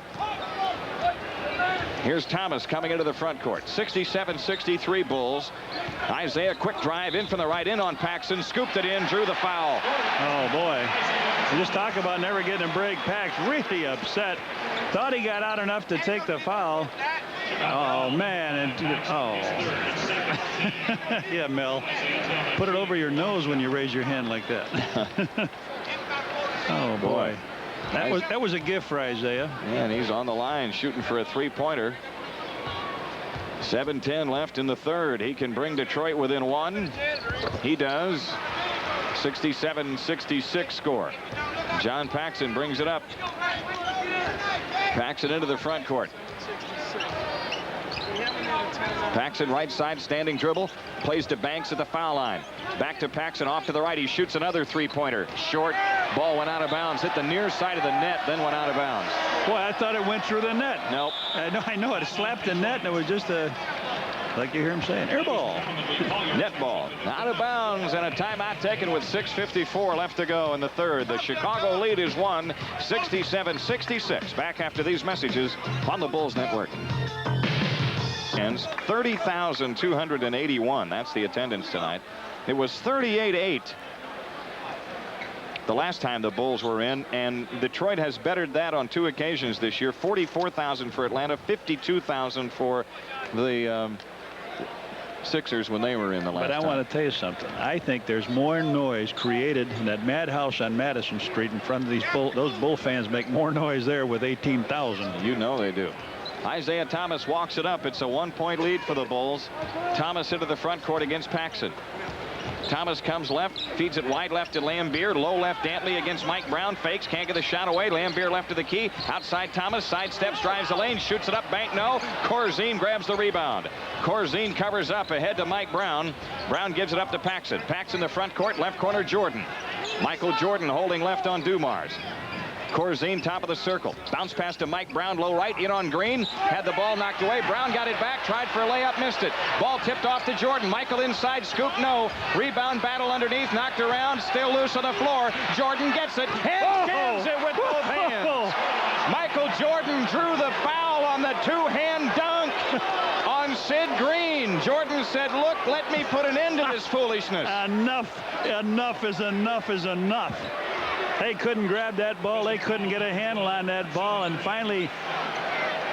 Here's Thomas coming into the front court. 67-63 Bulls. Isaiah, quick drive in from the right, in on Paxson. Scooped it in, drew the foul. Oh, boy. You just talk about never getting a break. Pax really upset. Thought he got out enough to take the foul. Oh, man. And oh. Yeah, Mel. Put it over your nose when you raise your hand like that. Oh, boy. That was a gift for Isaiah. Yeah, and he's on the line shooting for a three-pointer. 7:10 left in the third. He can bring Detroit within 1. He does. 67-66 score. John Paxson brings it up. Paxson into the front court. Paxson right side, standing dribble, plays to Banks at the foul line. Back to Paxson, off to the right. He shoots another three-pointer. Short. Ball went out of bounds. Hit the near side of the net, then went out of bounds. Boy, I thought it went through the net. Nope. I know it slapped the net, and it was just a, like you hear him saying, air ball. Net ball. Out of bounds, and a timeout taken with 6:54 left to go in the third. The Chicago lead is 1, 67-66. Back after these messages on the Bulls Network. 30,281. That's the attendance tonight. It was 38-8 the last time the Bulls were in, and Detroit has bettered that on 2 occasions this year. 44,000 for Atlanta, 52,000 for the Sixers when they were in the last time. But I want to tell you something. I think there's more noise created in that madhouse on Madison Street in front of those Bull fans. Make more noise there with 18,000. You know they do. Isaiah Thomas walks it up. It's a 1-point lead for the Bulls. Thomas into the front court against Paxson. Thomas comes left, feeds it wide left to Lambier. Low left, Dantley against Mike Brown. Fakes, can't get the shot away. Lambier left to the key. Outside Thomas, sidesteps, drives the lane, shoots it up. Bank, no. Corzine grabs the rebound. Corzine covers up ahead to Mike Brown. Brown gives it up to Paxson. Paxson the front court, left corner Jordan. Michael Jordan holding left on Dumars. Corzine top of the circle. Bounce pass to Mike Brown, low right, in on Green. Had the ball knocked away. Brown got it back, tried for a layup, missed it. Ball tipped off to Jordan. Michael inside, scoop, no. Rebound battle underneath, knocked around, still loose on the floor. Jordan gets it and jams it with both hands. Michael Jordan drew the foul on the two-hand dunk on from Sid Green. Jordan said, look, let me put an end to this foolishness. Enough is enough. They couldn't grab that ball. They couldn't get a handle on that ball. And finally,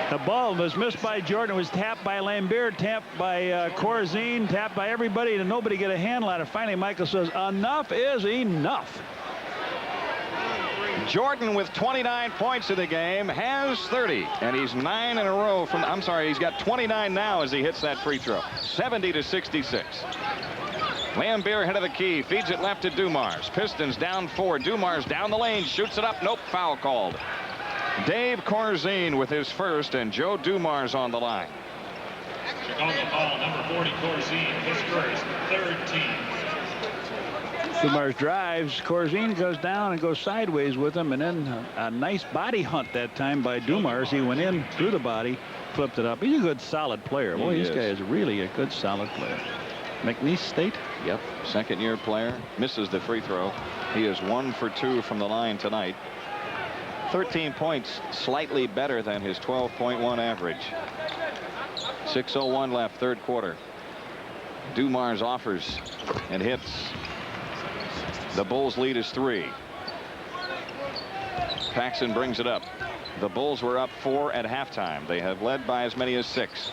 the ball was missed by Jordan. It was tapped by Lambert, tapped by Corzine, tapped by everybody, and nobody get a handle on it. Finally, Michael says, enough is enough. Jordan with 29 points in the game has 30, and he's 9 in a row from, I'm sorry, he's got 29 now as he hits that free throw. 70-66. Lambert head of the key, feeds it left to Dumars. Pistons down 4. Dumars down the lane, shoots it up. Nope, foul called. Dave Corzine with his first, and Joe Dumars on the line. Chicago foul, number 40, Corzine, his first, third team. Dumars drives. Corzine goes down and goes sideways with him, and then a nice body hunt that time by Dumars. He went in through the body, flipped it up. He's a good, solid player. Boy, this guy is really a good, solid player. McNeese State? Yep, second-year player. Misses the free throw. He is 1 for 2 from the line tonight. 13 points, slightly better than his 12.1 average. 6:01 left, third quarter. Dumars offers and hits. The Bulls lead is 3. Paxson brings it up. The Bulls were up 4 at halftime. They have led by as many as 6.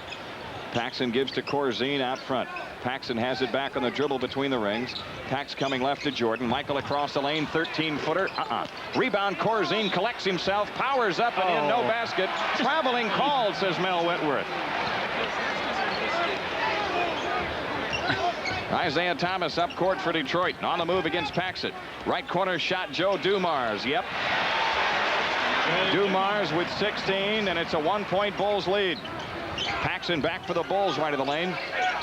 Paxson gives to Corzine out front. Paxson has it back on the dribble between the rings. Pax coming left to Jordan. Michael across the lane, 13-footer. Rebound, Corzine collects himself, powers up and in, no basket. Traveling called, says Mel Whitworth. Isaiah Thomas up court for Detroit. On the move against Paxson. Right corner shot, Joe Dumars. Yep. Dumars with 16, and it's a 1-point Bulls lead. Paxson back for the Bulls right of the lane.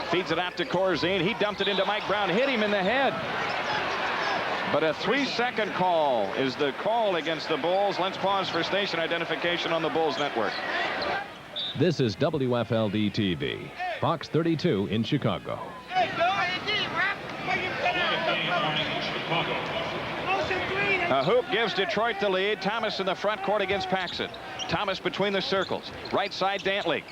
Feeds it out to Corzine. He dumped it into Mike Brown. Hit him in the head. But a 3-second call is the call against the Bulls. Let's pause for station identification on the Bulls network. This is WFLD TV, Fox 32 in Chicago. A hoop gives Detroit the lead. Thomas in the front court against Paxson. Thomas between the circles. Right side, Dantley.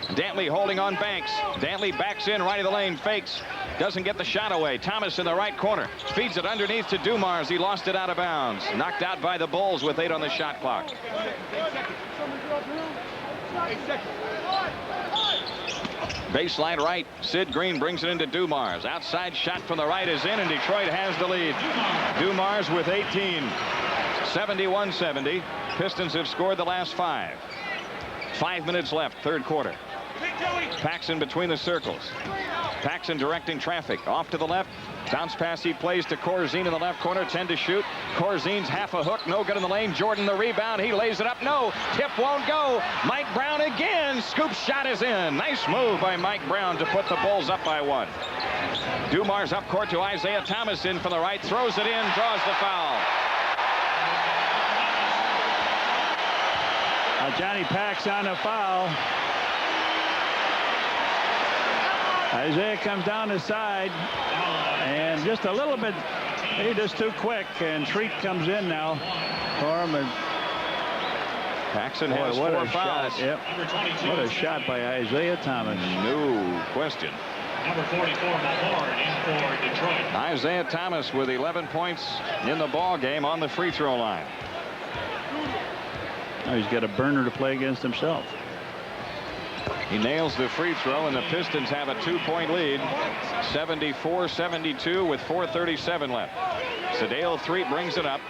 Dantley holding on Banks. Dantley backs in right of the lane, fakes. Doesn't get the shot away. Thomas in the right corner. Feeds it underneath to Dumars. He lost it out of bounds. Knocked out by the Bulls with 8 on the shot clock. Baseline right. Sid Green brings it into Dumars. Outside shot from the right is in, and Detroit has the lead. Dumars with 18. 71-70. Pistons have scored the last 5. 5 minutes left, third quarter. Paxson between the circles. Paxson directing traffic. Off to the left. Bounce pass he plays to Corzine in the left corner. 10 to shoot. Corzine's half a hook. No good in the lane. Jordan the rebound. He lays it up. No. Tip won't go. Mike Brown again. Scoop shot is in. Nice move by Mike Brown to put the Bulls up by 1. Dumars up court to Isaiah Thomas in from the right. Throws it in. Draws the foul. Johnny Pax on a foul. Isaiah comes down the side, and just a little bit, he's just too quick, and Treat comes in now for him. And Paxson has 4 fouls. Shot. Yep. What a shot by Isaiah Thomas. No question. Number 44, Mahorn, in for Detroit. Isaiah Thomas with 11 points in the ball game on the free throw line. Now he's got a burner to play against himself. He nails the free throw, and the Pistons have a 2-point lead. 74-72 with 4:37 left. Sedale Threet brings it up.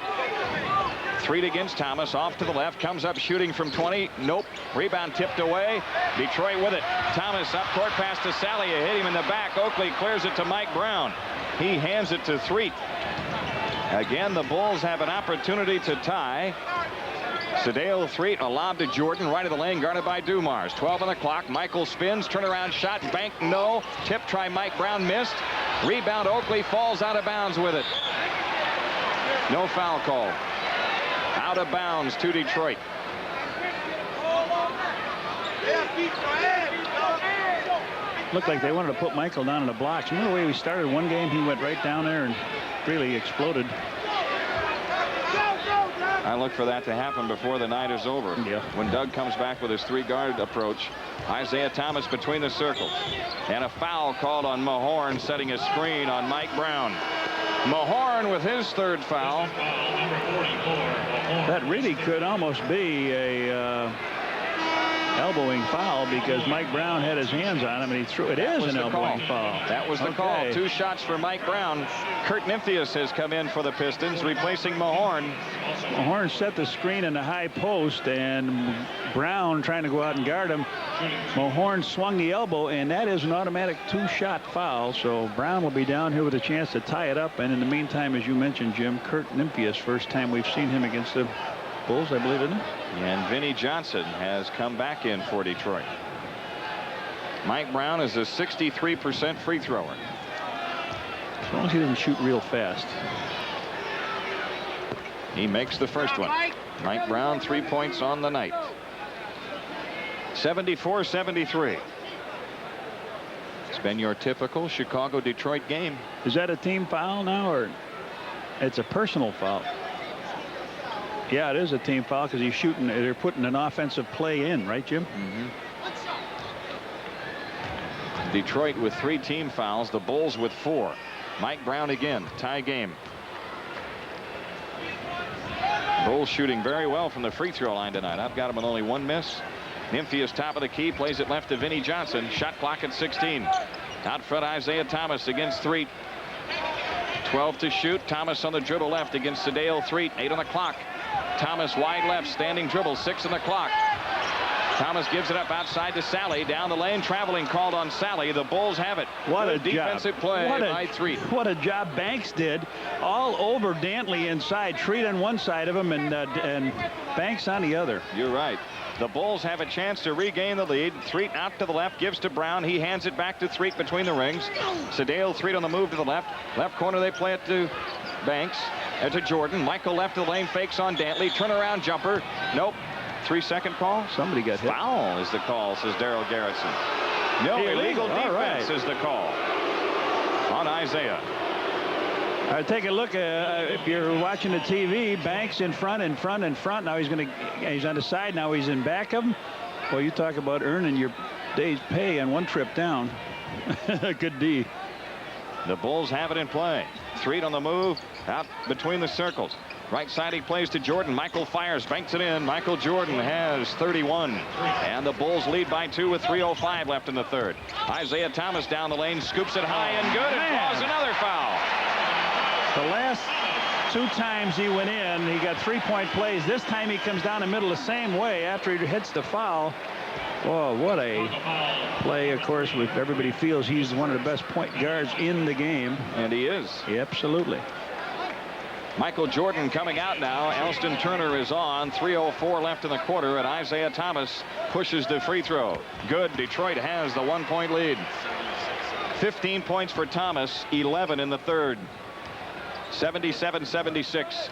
Threet against Thomas. Off to the left. Comes up shooting from 20. Nope. Rebound tipped away. Detroit with it. Thomas up court pass to Salia. Hit him in the back. Oakley clears it to Mike Brown. He hands it to Threet. Again, the Bulls have an opportunity to tie. Sedale Threet, a lob to Jordan, right of the lane, guarded by Dumars. 12 on the clock. Michael spins, turnaround shot, bank, no. Tip try, Mike Brown missed. Rebound, Oakley falls out of bounds with it. No foul call. Out of bounds to Detroit. Looked like they wanted to put Michael down in the blocks. Remember the way we started one game? He went right down there and really exploded. I I look for that to happen before the night is over. Yeah. When Doug comes back with his 3-guard approach. Isaiah Thomas between the circles. And a foul called on Mahorn, setting a screen on Mike Brown. Mahorn with his 3rd foul. That really could almost be a elbowing foul because Mike Brown had his hands on him and he threw it. Is an elbowing foul. That was the call. 2 shots for Mike Brown. Kurt Nymphius has come in for the Pistons, replacing Mahorn. Mahorn set the screen in the high post, and Brown trying to go out and guard him. Mahorn swung the elbow, and that is an automatic 2-shot foul. So Brown will be down here with a chance to tie it up. And in the meantime, as you mentioned, Jim, Kurt Nymphius, first time we've seen him against the Bulls, I believe, isn't it? And Vinnie Johnson has come back in for Detroit. Mike Brown is a 63% free thrower. As long as he doesn't shoot real fast. He makes the first one. Mike Brown, 3 points on the night. 74-73. It's been your typical Chicago-Detroit game. Is that a team foul now, or it's a personal foul? Yeah, it is a team foul because he's shooting. They're putting an offensive play in, right, Jim? Detroit with 3 team fouls. The Bulls with 4. Mike Brown again. Tie game. Bulls shooting very well from the free throw line tonight. I've got him with only 1 miss. Nymphius top of the key, plays it left to Vinnie Johnson. Shot clock at 16. Out front, Isaiah Thomas against Threet. 12 to shoot. Thomas on the dribble left against Sadale Threet. 8 on the clock. Thomas wide left, standing dribble, 6 on the clock. Thomas gives it up outside to Sally. Down the lane, traveling called on Sally. The Bulls have it. What a defensive play by Threet. What a job Banks did. All over Dantley inside. Threet on one side of him and Banks on the other. You're right. The Bulls have a chance to regain the lead. Threet out to the left, gives to Brown. He hands it back to Threet between the rings. Sadale Threet on the move to the left. Left corner, they play it to Banks. To Jordan. Michael left of the lane, fakes on Dantley. Turnaround jumper. Nope. 3-second call. Somebody got hit. Foul is the call, says Darryl Garrison. No, illegal defense is the call on Isaiah. Take a look. If you're watching the TV, Banks in front. Now he's on the side. Now he's in back of him. Well, you talk about earning your day's pay on 1 trip down. Good D. The Bulls have it in play. Threet on the move, out between the circles. Right side, he plays to Jordan. Michael fires, banks it in. Michael Jordan has 31. And the Bulls lead by 2 with 3:05 left in the 3rd. Isaiah Thomas down the lane, scoops it high and good, and draws another foul. The last 2 times he went in, he got 3-point plays. This time he comes down the middle the same way after he hits the foul. Oh, what a play. Of course, everybody feels he's one of the best point guards in the game. And he is. Yeah, absolutely. Michael Jordan coming out now. Elston Turner is on. 3:04 left in the quarter, and Isaiah Thomas pushes the free throw. Good. Detroit has the 1-point lead. 15 points for Thomas, 11 in the 3rd. 77-76.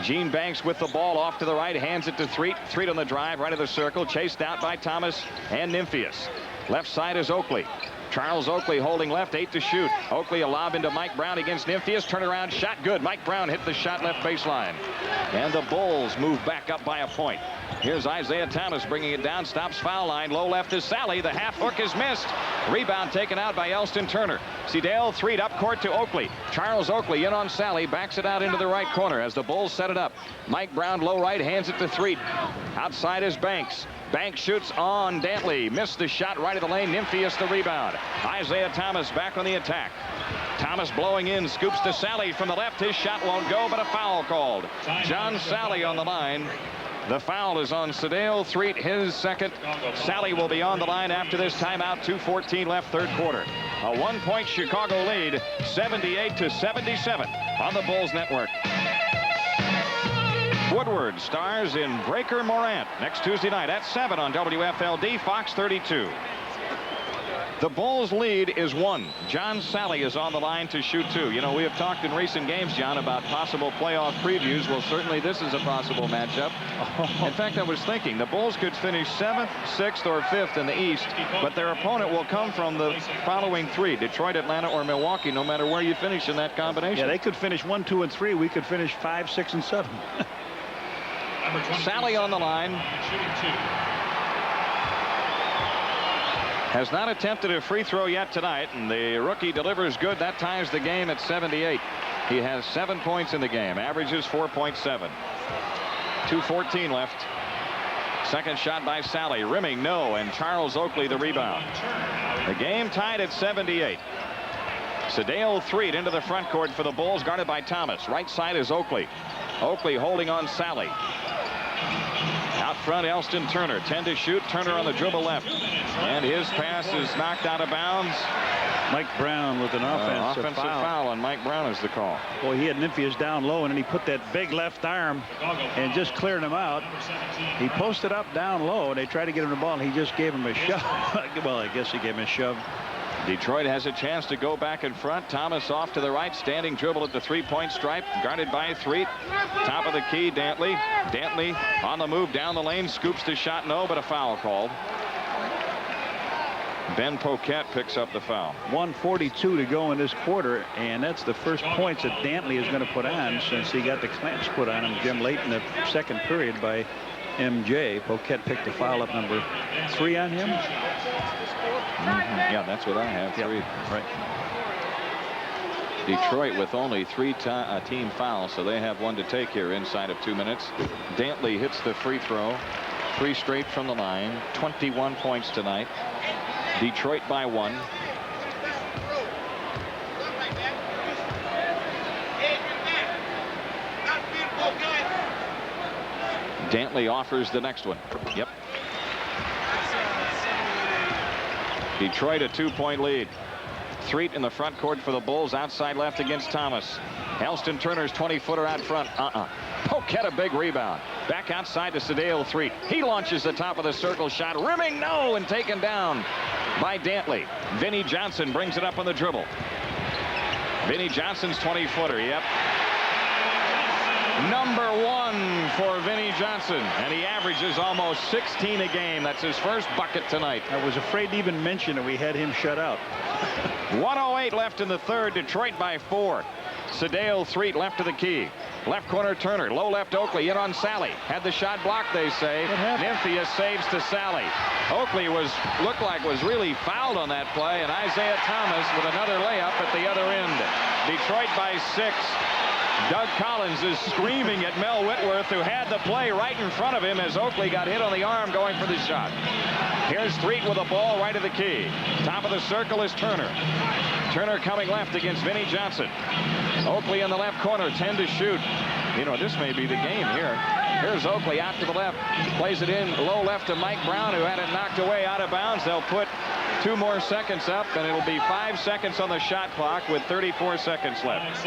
Gene Banks with the ball off to the right, hands it to Threet. Threet on the drive, right of the circle, chased out by Thomas and Nymphius. Left side is Oakley. Charles Oakley holding left, 8 to shoot. Oakley a lob into Mike Brown against Nymphius. Turnaround shot, good. Mike Brown hit the shot left baseline. And the Bulls move back up by a point. Here's Isaiah Thomas bringing it down, stops foul line. Low left is Sally. The half hook is missed. Rebound taken out by Elston Turner. Sedale Threet up court to Oakley. Charles Oakley in on Sally, backs it out into the right corner as the Bulls set it up. Mike Brown low right, hands it to Threet. Outside is Banks. Banks shoots on Dantley. Missed the shot right of the lane. Nymphius the rebound. Isaiah Thomas back on the attack. Thomas blowing in, scoops to Sally from the left. His shot won't go, but a foul called. John Sally on the line. The foul is on Sedale Threet, his 2nd. Sally will be on the line after this timeout. 2:14 left, 3rd quarter. A 1-point Chicago lead, 78-77 on the Bulls network. Woodward stars in Breaker Morant next Tuesday night at 7 on WFLD Fox 32. The Bulls lead is 1. John Sally is on the line to shoot 2. You know, we have talked in recent games, John, about possible playoff previews. Well, certainly this is a possible matchup. In fact, I was thinking the Bulls could finish 7th, 6th, or 5th in the East, but their opponent will come from the following 3, Detroit, Atlanta, or Milwaukee, no matter where you finish in that combination. Yeah, they could finish 1, 2, and 3. We could finish 5, 6, and 7. Sally on the line. Has not attempted a free throw yet tonight, and the rookie delivers good. That ties the game at 78. He has 7 points in the game, averages 4.7. 2:14 left. Second shot by Sally, rimming no, and Charles Oakley the rebound. The game tied at 78. Sedale Threet into the front court for the Bulls, guarded by Thomas. Right side is Oakley. Oakley holding on Sally. Out front, Elston Turner. 10 to shoot. Turner on the dribble left. And his pass is knocked out of bounds. Mike Brown with an offensive foul on Mike Brown is the call. Boy, he had Nymphius down low, and then he put that big left arm and just cleared him out. He posted up down low, and they tried to get him the ball, and he just gave him a shove. Well, I guess he gave him a shove. Detroit has a chance to go back in front. Thomas off to the right, standing dribble at the three-point stripe, guarded by Threet. Top of the key, Dantley. Dantley on the move down the lane, scoops the shot, no, but a foul called. Ben Poquette picks up the foul. 1:42 to go in this quarter, and that's the first points that Dantley is going to put on since he got the clamps put on him, Jim, late in the second period by MJ. Poquette picked the foul up, number 3 on him. Yeah, that's what I have, 3. Yep. Right. Detroit with only 3 team fouls, so they have 1 to take here inside of 2 minutes. Dantley hits the free throw. 3 straight from the line. 21 points tonight. Detroit by 1. Dantley offers the next one. Yep. Detroit a 2-point lead. Threet in the front court for the Bulls, outside left against Thomas. Elston Turner's 20-footer out front. Poquette a big rebound. Back outside to Sedale Threet. He launches the top of the circle shot, rimming no, and taken down by Dantley. Vinnie Johnson brings it up on the dribble. Vinnie Johnson's 20-footer. Yep. Number 1 for Vinnie Johnson, and he averages almost 16 a game. That's his first bucket tonight. I was afraid to even mention that we had him shut out. 1:08 left in the third. Detroit by 4. Sedale Threet left of the key. Left corner Turner. Low left Oakley in on Sally. Had the shot blocked, they say. Nymphius saves to Sally. Oakley looked like was really fouled on that play, and Isaiah Thomas with another layup at the other end. Detroit by 6. Doug Collins is screaming at Mel Whitworth, who had the play right in front of him as Oakley got hit on the arm going for the shot. Here's Threet with a ball right of the key. Top of the circle is Turner. Turner coming left against Vinnie Johnson. Oakley in the left corner, 10 to shoot. You know, this may be the game here. Here's Oakley out to the left. Plays it in low left to Mike Brown, who had it knocked away out of bounds. They'll put 2 more seconds up, and it'll be 5 seconds on the shot clock with 34 seconds left.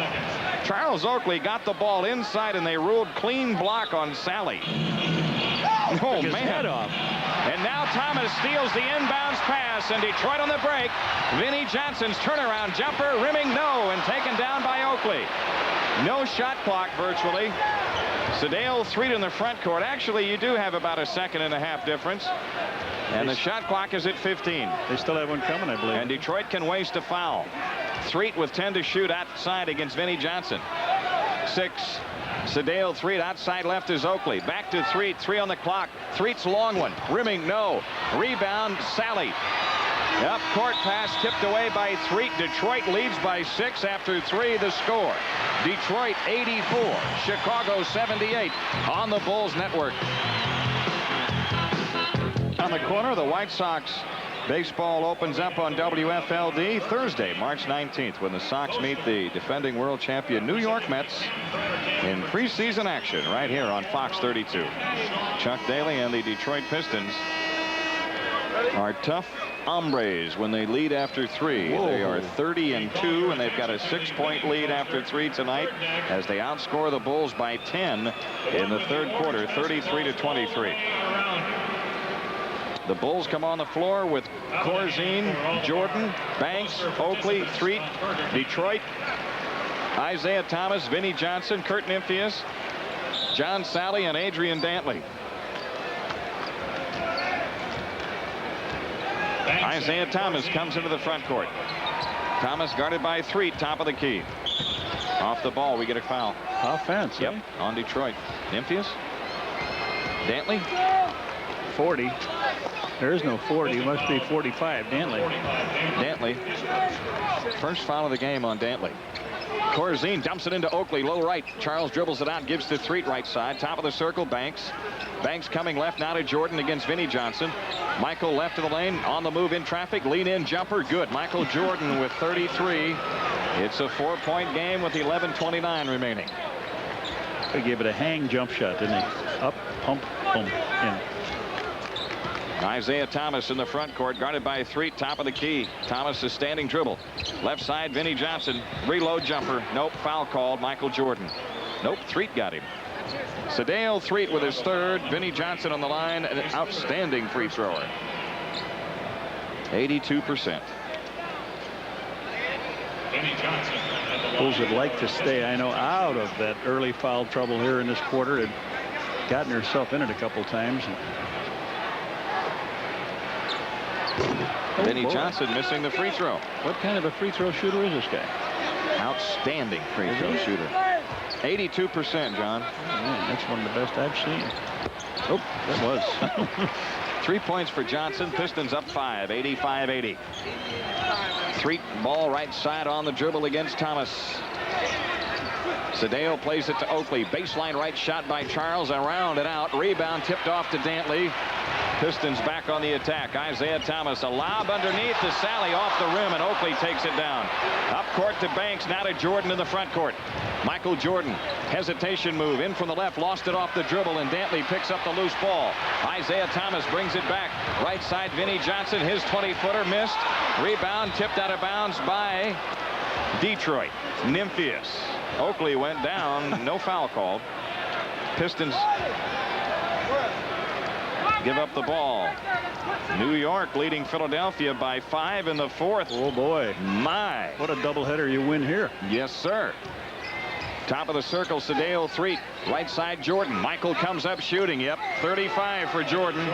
Charles Oakley got the ball inside, and they ruled clean block on Sally. Oh, man. Head off. And now Thomas steals the inbounds pass, and Detroit on the break. Vinnie Johnson's turnaround jumper, rimming no, and taken down by Oakley. No shot clock virtually. Sedale Threet in the front court. Actually, you do have about a 1.5 seconds difference. And the shot clock is at 15. They still have one coming, I believe. And Detroit can waste a foul. Threet with 10 to shoot outside against Vinnie Johnson. 6. Sedale Threet outside left is Oakley. Back to Threet. 3 on the clock. Threet's long one. Rimming no. Rebound Sally. Up court pass tipped away by Threet. Detroit leads by 6 after 3. The score. Detroit 84. Chicago 78 on the Bulls Network. On the corner, the White Sox baseball opens up on WFLD Thursday, March 19th, when the Sox meet the defending world champion New York Mets in preseason action right here on Fox 32. Chuck Daly and the Detroit Pistons are tough hombres when they lead after 3. Whoa. They are 30-2, and they've got a 6-point lead after 3 tonight as they outscore the Bulls by 10 in the third quarter, 33-23. The Bulls come on the floor with Corzine, Jordan, Banks, Oakley, Threet, Detroit, Isaiah Thomas, Vinnie Johnson, Kurt Nymphius, John Sally, and Adrian Dantley. Isaiah Thomas comes into the front court. Thomas guarded by Threet, top of the key. Off the ball, we get a foul. Offense. Yep, on Detroit. Nymphius. Dantley. 40. There is no 40. It must be 45. Dantley. First foul of the game on Dantley. Corzine dumps it into Oakley, low right. Charles dribbles it out, gives to Threet right side. Top of the circle, Banks. Banks coming left now to Jordan against Vinnie Johnson. Michael left of the lane, on the move in traffic. Lean in jumper, good. Michael Jordan with 33. It's a 4-point game with 11:29 remaining. He gave it a hang jump shot, didn't he? Up, pump, boom, in. Isaiah Thomas in the front court, guarded by Threet, top of the key. Thomas is standing dribble. Left side, Vinnie Johnson. Reload jumper. Nope, foul called. Michael Jordan. Nope, Threet got him. Sedale Threet with his third. Vinnie Johnson on the line, an outstanding free thrower. 82%. Bulls would like to stay, I know, out of that early foul trouble here in this quarter. Had gotten herself in it a couple times. Vinnie Johnson missing the free throw. What kind of a free throw shooter is this guy? Outstanding free throw shooter. 82%, John. Oh, man, that's one of the best I've seen. Oh, that was. 3 points for Johnson. Pistons up 5, 85-80. Threet ball right side on the dribble against Thomas. Sedale plays it to Oakley. Baseline right shot by Charles. Around and out. Rebound tipped off to Dantley. Pistons back on the attack. Isaiah Thomas, a lob underneath to Sally off the rim, and Oakley takes it down. Up court to Banks, now to Jordan in the front court. Michael Jordan, hesitation move in from the left, lost it off the dribble, and Dantley picks up the loose ball. Isaiah Thomas brings it back. Right side, Vinnie Johnson, his 20-footer missed. Rebound tipped out of bounds by Detroit. Nymphius. Oakley went down, no foul called. Pistons give up the ball. New York leading Philadelphia by 5 in the fourth. Oh boy, my, what a doubleheader you win here. Yes, sir. Top of the circle, Sedale Threet. Right side, Jordan. Michael comes up shooting. Yep, 35 for Jordan.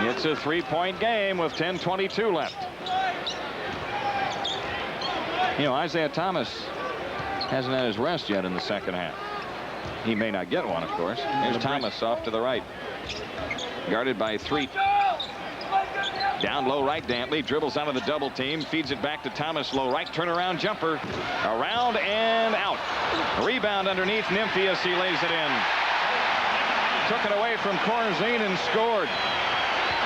It's a 3-point game with 10:22 left. You know, Isaiah Thomas hasn't had his rest yet in the second half. He may not get one, of course. Here's Thomas off to the right. Guarded by Threet. Down low right, Dantley dribbles out of the double team, feeds it back to Thomas, low right, turnaround jumper. Around and out. Rebound underneath Nymphius, he lays it in. Took it away from Corzine and scored.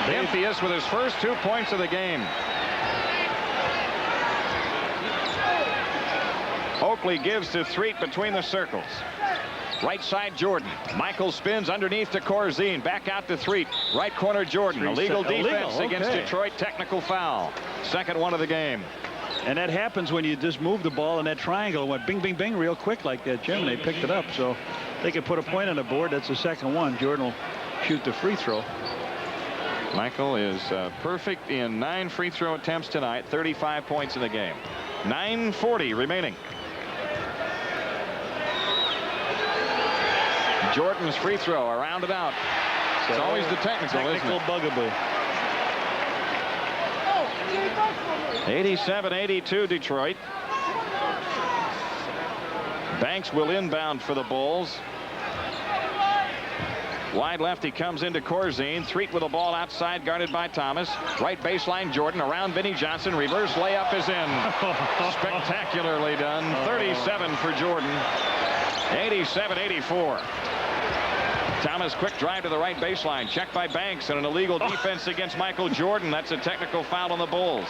Nymphius with his first 2 points of the game. Oakley gives to Threet between the circles. Right side, Jordan. Michael spins underneath to Corzine. Back out to Threet. Right corner, Jordan. Illegal defense against Detroit. Technical foul. Second one of the game. And that happens when you just move the ball in that triangle. It went bing, bing, bing real quick like that, Jim. And they picked it up. So they could put a point on the board. That's the second one. Jordan will shoot the free throw. Michael is perfect in 9 free throw attempts tonight. 35 points in the game. 9:40 remaining. Jordan's free throw, around and out. It's always the technical isn't it? Bugaboo. 87-82 Detroit. Banks will inbound for the Bulls. Wide left, he comes into Corzine. Threet with the ball outside, guarded by Thomas. Right baseline, Jordan around Vinnie Johnson. Reverse layup is in. Spectacularly done. 37 for Jordan. 87-84. Thomas, quick drive to the right baseline. Checked by Banks, and an illegal defense against Michael Jordan. That's a technical foul on the Bulls.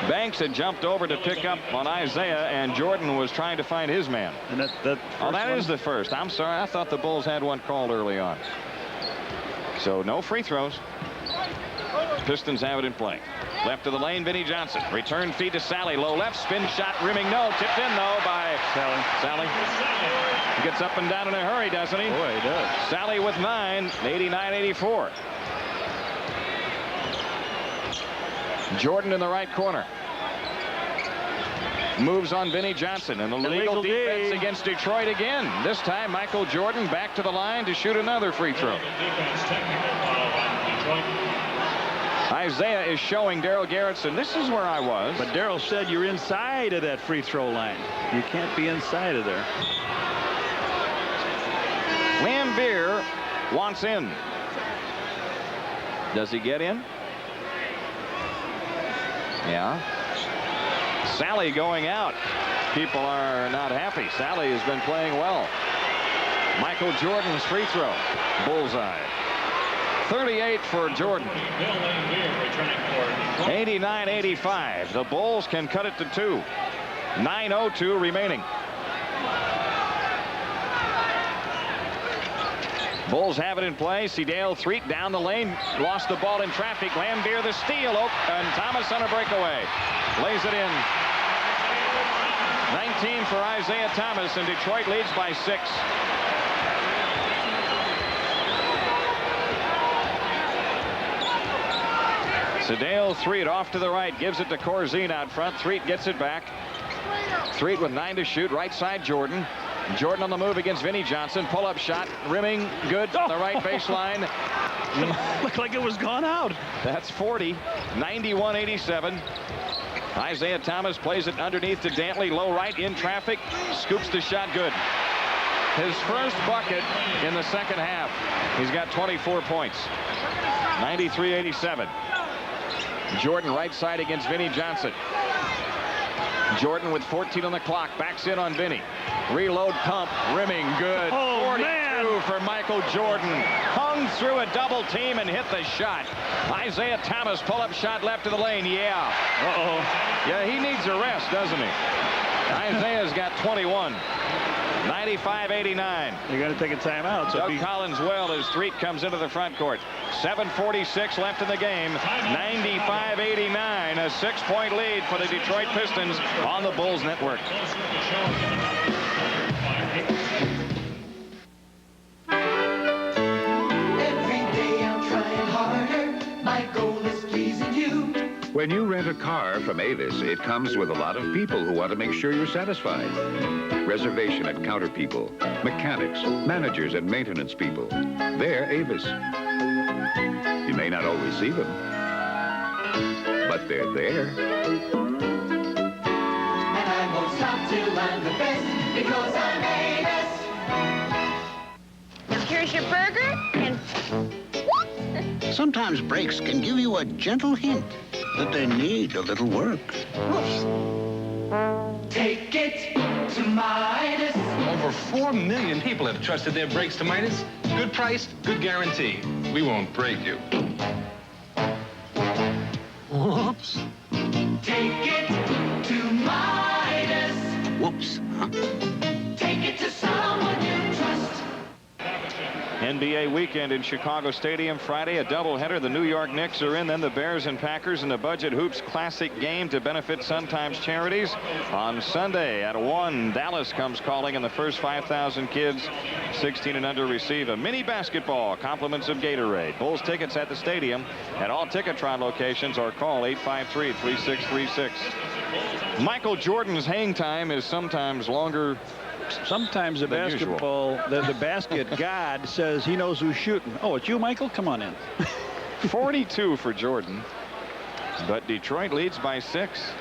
Banks had jumped over to pick up on Isaiah, and Jordan was trying to find his man. And that is the first. I'm sorry. I thought the Bulls had one called early on. So no free throws. Pistons have it in play. Left of the lane, Vinnie Johnson. Return feed to Sally. Low left, spin shot, rimming no. Tipped in, though, by Sally. He gets up and down in a hurry, doesn't he? Boy, he does. Sally with 9, 89-84. Jordan in the right corner. Moves on Vinnie Johnson. And illegal defense against Detroit again. This time, Michael Jordan back to the line to shoot another free throw. Isaiah is showing Darryl Garrettson, this is where I was. But Darryl said you're inside of that free throw line. You can't be inside of there. wants in. Does he get in? Yeah. Sally going out. People are not happy. Sally has been playing well. Michael Jordan's free throw. Bullseye. 38 for Jordan. 89-85. The Bulls can cut it to 2. 9:02 remaining. Bulls have it in play. Sedale Threet down the lane. Lost the ball in traffic. Lambier the steal. And Thomas on a breakaway. Lays it in. 19 for Isaiah Thomas, and Detroit leads by 6. Sedale Threet off to the right. Gives it to Corzine out front. Threet gets it back. Threet with 9 to shoot. Right side Jordan. Jordan on the move against Vinnie Johnson. Pull-up shot. Rimming good on the right baseline. Looked like it was gone out. That's 40. 91-87. Isaiah Thomas plays it underneath to Dantley. Low right in traffic. Scoops the shot good. His first bucket in the second half. He's got 24 points. 93-87. Jordan right side against Vinnie Johnson. Jordan with 14 on the clock. Backs in on Vinnie. Reload pump. Rimming good. Oh, 42 man. for Michael Jordan. Hung through a double team and hit the shot. Isaiah Thomas pull-up shot left of the lane. Yeah. Uh-oh. Yeah, he needs a rest, doesn't he? Isaiah's got 21. 95-89. You're going to take a timeout. So Doug Collins well as Threet comes into the front court. 7:46 left in the game. 95-89. A 6-point lead for the Detroit Pistons on the Bulls Network. Every day I'm trying harder. My goal is pleasing you. When you rent a car from Avis, it comes with a lot of people who want to make sure you're satisfied. Reservation and counter people, mechanics, managers, and maintenance people. They're Avis. You may not always see them, but they're there. And I won't stop till I'm the best because I'm Avis. Now here's your burger and Sometimes brakes can give you a gentle hint that they need a little work. Take it to Midas. Over 4 million people have trusted their brakes to Midas. Good price, good guarantee. We won't break you. Whoops. Take it to Midas. Whoops. Huh? Take it to someone you trust. NBA weekend in Chicago Stadium Friday, a doubleheader. The New York Knicks are in, then the Bears and Packers in the Budget Hoops Classic game to benefit Sun Times charities. On Sunday at 1, Dallas comes calling, and the first 5,000 kids 16 and under receive a mini basketball, compliments of Gatorade. Bulls tickets at the stadium at all Ticketron locations, or call 853-3636. Michael Jordan's hang time is sometimes longer. Sometimes the basketball, the basket god says he knows who's shooting. Oh, it's you, Michael? Come on in. 42 for Jordan, but Detroit leads by 6.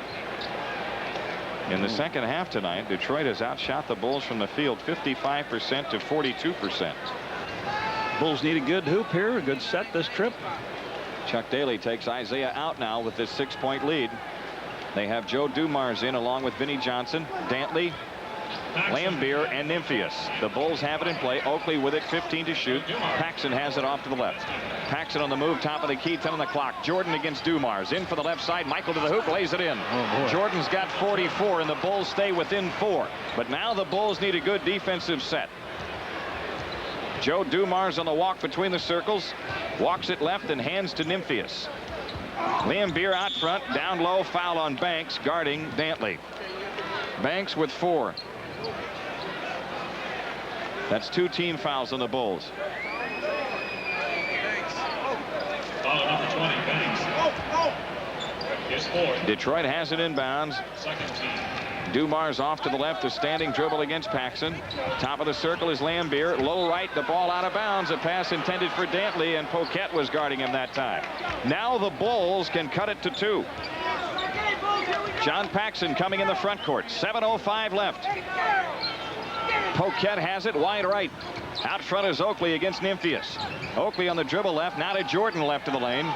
In the second half tonight, Detroit has outshot the Bulls from the field 55% to 42%. Bulls need a good hoop here, a good set this trip. Chuck Daly takes Isaiah out now with this 6-point lead. They have Joe Dumars in along with Vinnie Johnson, Dantley, Lambier, and Nymphius. The Bulls have it in play. Oakley with it, 15 to shoot. Paxson has it off to the left. Paxson on the move, top of the key, 10 on the clock. Jordan against Dumars. In for the left side. Michael to the hoop, lays it in. Jordan's got 44, and the Bulls stay within 4. But now the Bulls need a good defensive set. Joe Dumars on the walk between the circles. Walks it left and hands to Nymphius. Lambier out front, down low, foul on Banks, guarding Dantley. Banks with 4. That's 2 team fouls on the Bulls. Foul number 20, Banks. His 4th. Detroit has it inbounds. Second team. Dumars off to the left, a standing dribble against Paxson. Top of the circle is Lambier. Low right, the ball out of bounds. A pass intended for Dantley, and Poquette was guarding him that time. Now the Bulls can cut it to 2. John Paxson coming in the front court. 7:05 left. Poquette has it wide right. Out front is Oakley against Nymphius. Oakley on the dribble left. Now to Jordan left of the lane.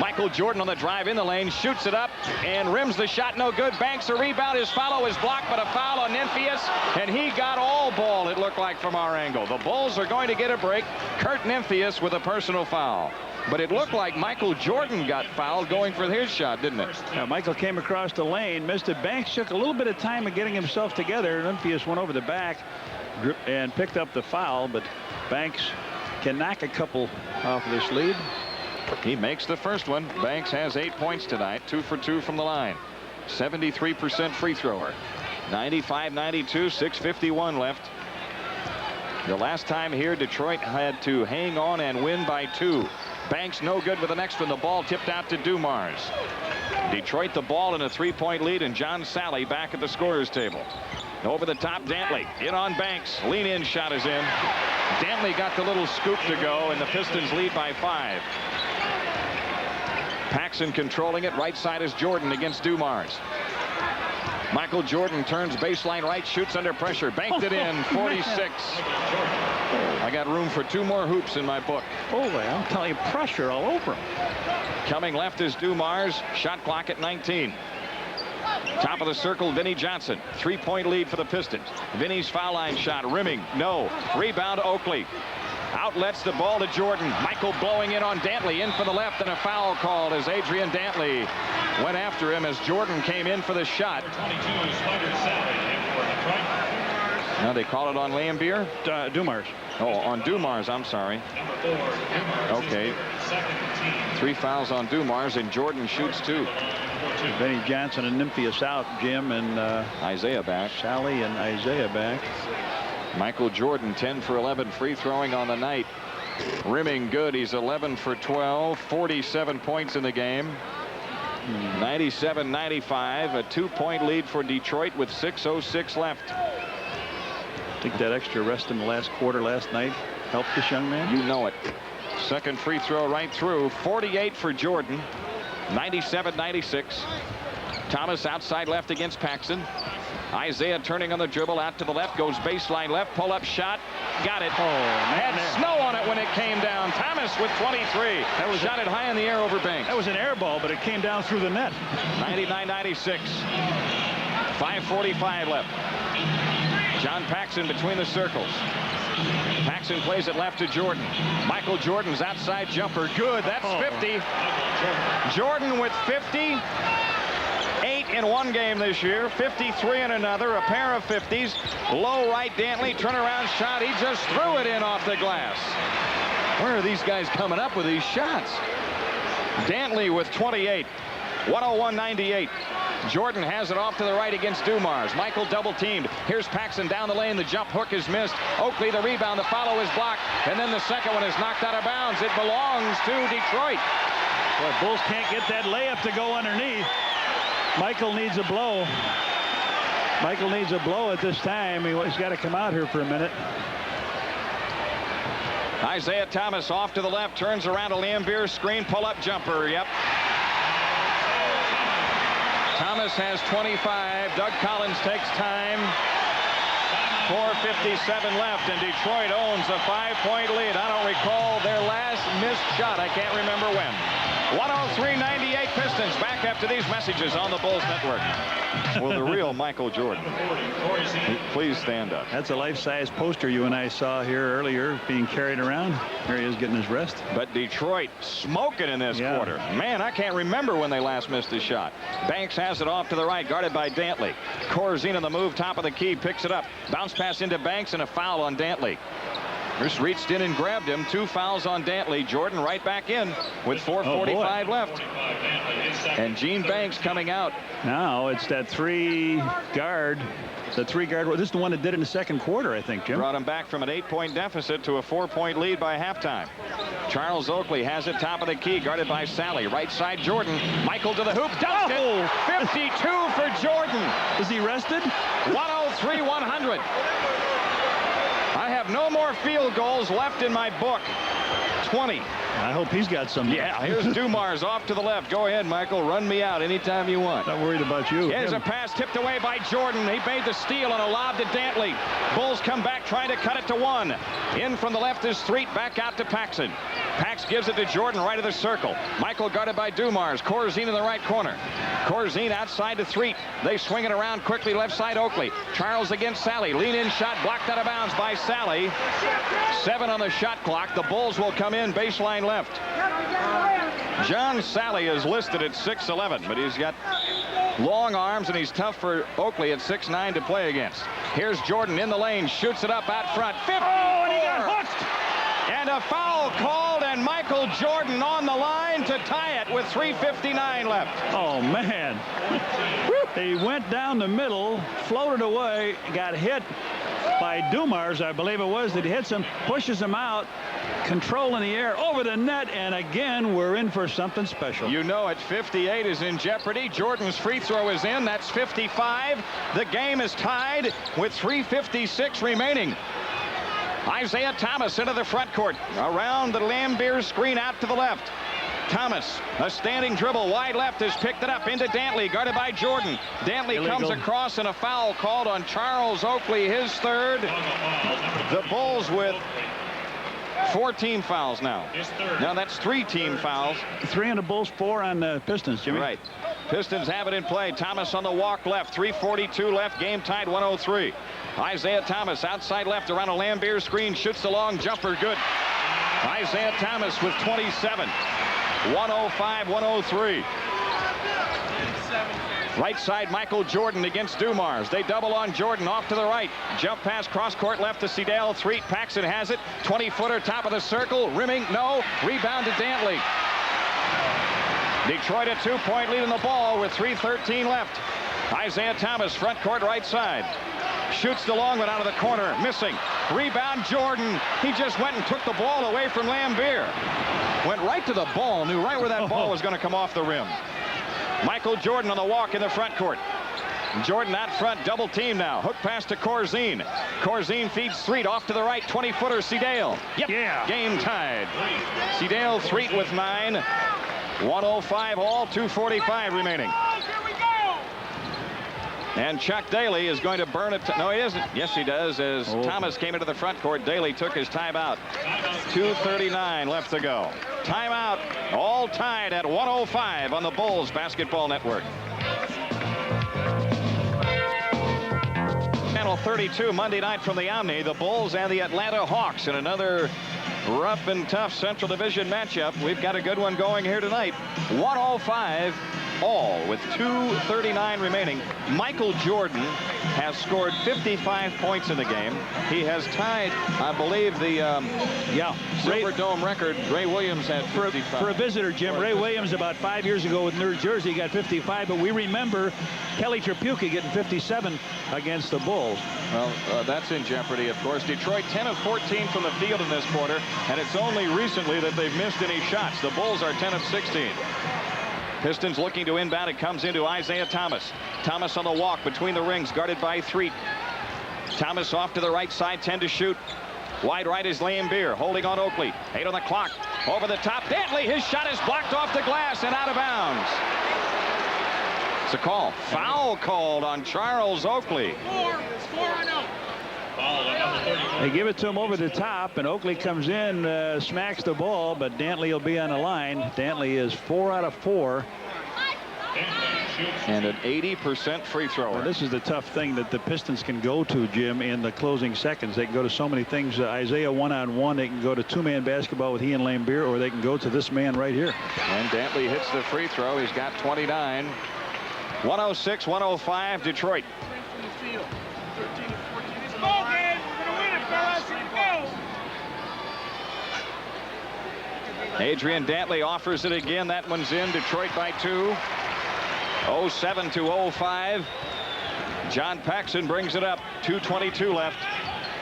Michael Jordan on the drive in the lane. Shoots it up and rims the shot. No good. Banks a rebound. His follow is blocked, but a foul on Nymphius. And he got all ball, it looked like, from our angle. The Bulls are going to get a break. Kurt Nymphius with a personal foul. But it looked like Michael Jordan got fouled going for his shot, didn't it? Yeah, Michael came across the lane, missed it. Banks took a little bit of time in getting himself together. Nymphius went over the back and picked up the foul, but Banks can knock a couple off this lead. He makes the first one. Banks has 8 points tonight, 2 for 2 from the line. 73% free thrower. 95-92, 6:51 left. The last time here, Detroit had to hang on and win by 2. Banks no good with the next one. The ball tipped out to Dumars. Detroit the ball in a 3-point lead, and John Sally back at the scorer's table. Over the top, Dantley in on Banks. Lean in shot is in. Dantley got the little scoop to go, and the Pistons lead by 5. Paxson controlling it. Right side is Jordan against Dumars. Michael Jordan turns baseline right, shoots under pressure, banked it in. 46. I got room for 2 more hoops in my book. Holy, I'm telling you, pressure all over him. Coming left is Dumars. Shot clock at 19. Top of the circle, Vinnie Johnson. 3-point lead for the Pistons. Vinnie's foul line shot, rimming, no. Rebound, Oakley. Outlets the ball to Jordan. Michael blowing in on Dantley, in for the left, and a foul called as Adrian Dantley went after him as Jordan came in for the shot. Now they call it on Lambier? Dumars. Oh, on Dumars, I'm sorry. Okay. 3 fouls on Dumars, and Jordan shoots 2. Vinnie Johnson and Nymphius out, Jim, and Isaiah back. Sally and Isaiah back. Michael Jordan 10 for 11 free throwing on the night. Rimming good. He's 11 for 12. 47 points in the game. 97-95. A 2-point lead for Detroit with 6:06 left. I think that extra rest in the last quarter last night helped this young man. You know it. Second free throw right through. 48 for Jordan. 97-96. Thomas outside left against Paxson. Isaiah turning on the dribble out to the left, goes baseline left, pull up shot, got it. Oh, man, had snow on it when it came down. Thomas with 23. That was shot it high in the air over Banks. That was an air ball, but it came down through the net. 99-96. 5:45 left. John Paxson between the circles. Paxson plays it left to Jordan. Michael Jordan's outside jumper, good. That's 50. Jordan with 50. 8 in one game this year, 53 in another, a pair of 50s. Low right, Dantley, turnaround shot. He just threw it in off the glass. Where are these guys coming up with these shots? Dantley with 28, 101-98. Jordan has it off to the right against Dumars. Michael double teamed. Here's Paxson down the lane. The jump hook is missed. Oakley the rebound. The follow is blocked. And then the second one is knocked out of bounds. It belongs to Detroit. Boy, Bulls can't get that layup to go underneath. Michael needs a blow. Michael needs a blow at this time. He's got to come out here for a minute. Isaiah Thomas off to the left, turns around a Lambier screen, pull-up jumper. Yep. Thomas has 25. Doug Collins takes time. 4:57 left, and Detroit owns a 5-point lead. I don't recall their last missed shot. I can't remember when. 103-98 Pistons. Back after these messages on the Bulls Network. Well, the real Michael Jordan. Please stand up. That's a life-size poster you and I saw here earlier being carried around. Here he is getting his rest. But Detroit smoking in this quarter. Man, I can't remember when they last missed a shot. Banks has it off to the right, guarded by Dantley. Corzine on the move, top of the key, picks it up. Bounce pass into Banks and a foul on Dantley. Just reached in and grabbed him. 2 fouls on Dantley. Jordan right back in with 4:45 left. And Gene Banks coming out. Now it's that 3-guard. The 3-guard. This is the one that did it in the second quarter, I think, Jim. Brought him back from an 8-point deficit to a 4-point lead by halftime. Charles Oakley has it top of the key, guarded by Sally. Right side, Jordan. Michael to the hoop. Dunked it. 52 for Jordan. Is he rested? 103-100. I have no more field goals left in my book. 20. I hope he's got some. Yeah, here's Dumars off to the left. Go ahead, Michael. Run me out anytime you want. Not worried about you. Here's a pass tipped away by Jordan. He made the steal on a lob to Dantley. Bulls come back trying to cut it to 1. In from the left is Street. Back out to Paxson. Pax gives it to Jordan right of the circle. Michael guarded by Dumars. Corzine in the right corner. Corzine outside to Threet. They swing it around quickly left side Oakley. Charles against Sally. Lean in shot blocked out of bounds by Sally. 7 on the shot clock. The Bulls will come in baseline left. John Sally is listed at 6'11", but he's got long arms and he's tough for Oakley at 6'9" to play against. Here's Jordan in the lane, shoots it up out front. 54! Oh, and he got hooked! And a foul called, and Michael Jordan on the line to tie it with 3:59 left. Oh, man. He went down the middle, floated away, got hit by Dumars, I believe it was, that hits him, pushes him out, control in the air, over the net, and again, we're in for something special. You know it. 58 is in jeopardy. Jordan's free throw is in. That's 55. The game is tied with 3:56 remaining. Isaiah Thomas into the front court. Around the Lambier screen out to the left. Thomas, a standing dribble, wide left, has picked it up into Dantley, guarded by Jordan. Dantley comes across, and a foul called on Charles Oakley, his third. The Bulls with 4 team fouls now. Now that's 3 team fouls. 3 on the Bulls, 4 on the Pistons, Jimmy. Right. Pistons have it in play. Thomas on the walk left. 3:42 left. Game tied 103. Isaiah Thomas outside left around a Lambier screen. Shoots the long jumper. Good. Isaiah Thomas with 27. 105-103. Right side, Michael Jordan against Dumars. They double on Jordan off to the right. Jump pass cross court left to Seedale. Threet. Paxson has it. 20-footer top of the circle. Rimming. No. Rebound to Dantley. Detroit a 2-point lead in the ball with 3:13 left. Isaiah Thomas front court right side. Shoots the long one out of the corner. Missing. Rebound Jordan. He just went and took the ball away from Lambier. Went right to the ball. Knew right where that ball was going to come off the rim. Michael Jordan on the walk in the front court. Jordan out front, double team now. Hook pass to Corzine. Corzine feeds Threet off to the right. 20-footer Seedale. Yep. Yeah. Game tied. Seedale, Threet with 9. 105 all, 2:45 remaining. And Chuck Daly is going to burn it. No, he isn't. Yes, he does. As Thomas came into the front court, Daly took his timeout. 2:39 left to go. Timeout. All tied at 105 on the Bulls Basketball Network. Channel 32 Monday night from the Omni. The Bulls and the Atlanta Hawks in another rough and tough Central Division matchup. We've got a good one going here tonight. 105 all with 2:39 remaining. Michael Jordan has scored 55 points in the game. He has tied, I believe, the Silver Dome record. Ray Williams had 55. For a visitor, Jim, Ray Williams about 5 years ago with New Jersey got 55, but we remember Kelly Tripucka getting 57 against the Bulls. Well, that's in jeopardy, of course. Detroit 10 of 14 from the field in this quarter, and it's only recently that they've missed any shots. The Bulls are 10 of 16. Pistons looking to inbound. It comes into Isaiah Thomas. Thomas on the walk between the rings, guarded by Threet. Thomas off to the right side, 10 to shoot. Wide right is Lambier, holding on Oakley. 8 on the clock. Over the top, Dantley. His shot is blocked off the glass and out of bounds. It's a call. Foul called on Charles Oakley. They give it to him over the top, and Oakley comes in, smacks the ball, but Dantley will be on the line. Dantley is 4 out of 4. And an 80% free thrower. Well, this is the tough thing that the Pistons can go to, Jim, in the closing seconds. They can go to so many things. Isaiah one-on-one. They can go to two-man basketball with he and Lambier, or they can go to this man right here. And Dantley hits the free throw. He's got 29. 106-105 Detroit. Adrian Dantley offers it again. That one's in. Detroit by 2. 07-05. John Paxson brings it up. 2:22 left.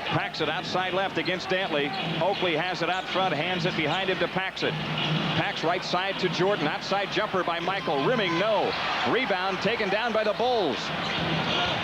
Paxson outside left against Dantley. Oakley has it out front, hands it behind him to Paxson. Pax right side to Jordan. Outside jumper by Michael. Rimming, no. Rebound taken down by the Bulls.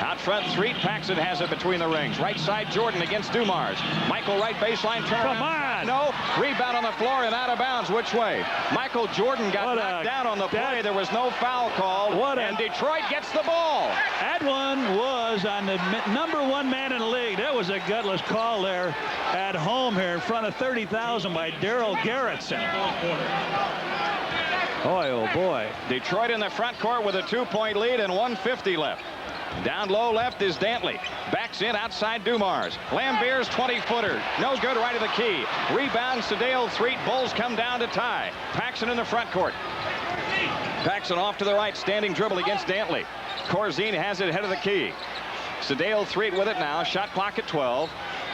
Out front, Threet. Paxson has it between the rings. Right side, Jordan against Dumars. Michael right baseline turnaround. Come on! No, rebound on the floor and out of bounds. Which way? Michael Jordan got knocked down on the play. There was no foul called. And Detroit gets the ball. That one was on the #1 man in the league. That was a gutless call there at home here in front of 30,000 by Darryl Garrettson. Boy, oh boy. Detroit in the front court with a 2-point lead and 1:50 left. Down low left is Dantley. Backs in outside Dumars. Lambier's 20-footer. No good, right of the key. Rebound, Sedale Threet. Bulls come down to tie. Paxson in the front court. Paxson off to the right, standing dribble against Dantley. Corzine has it ahead of the key. Sedale Threet with it now. Shot clock at 12.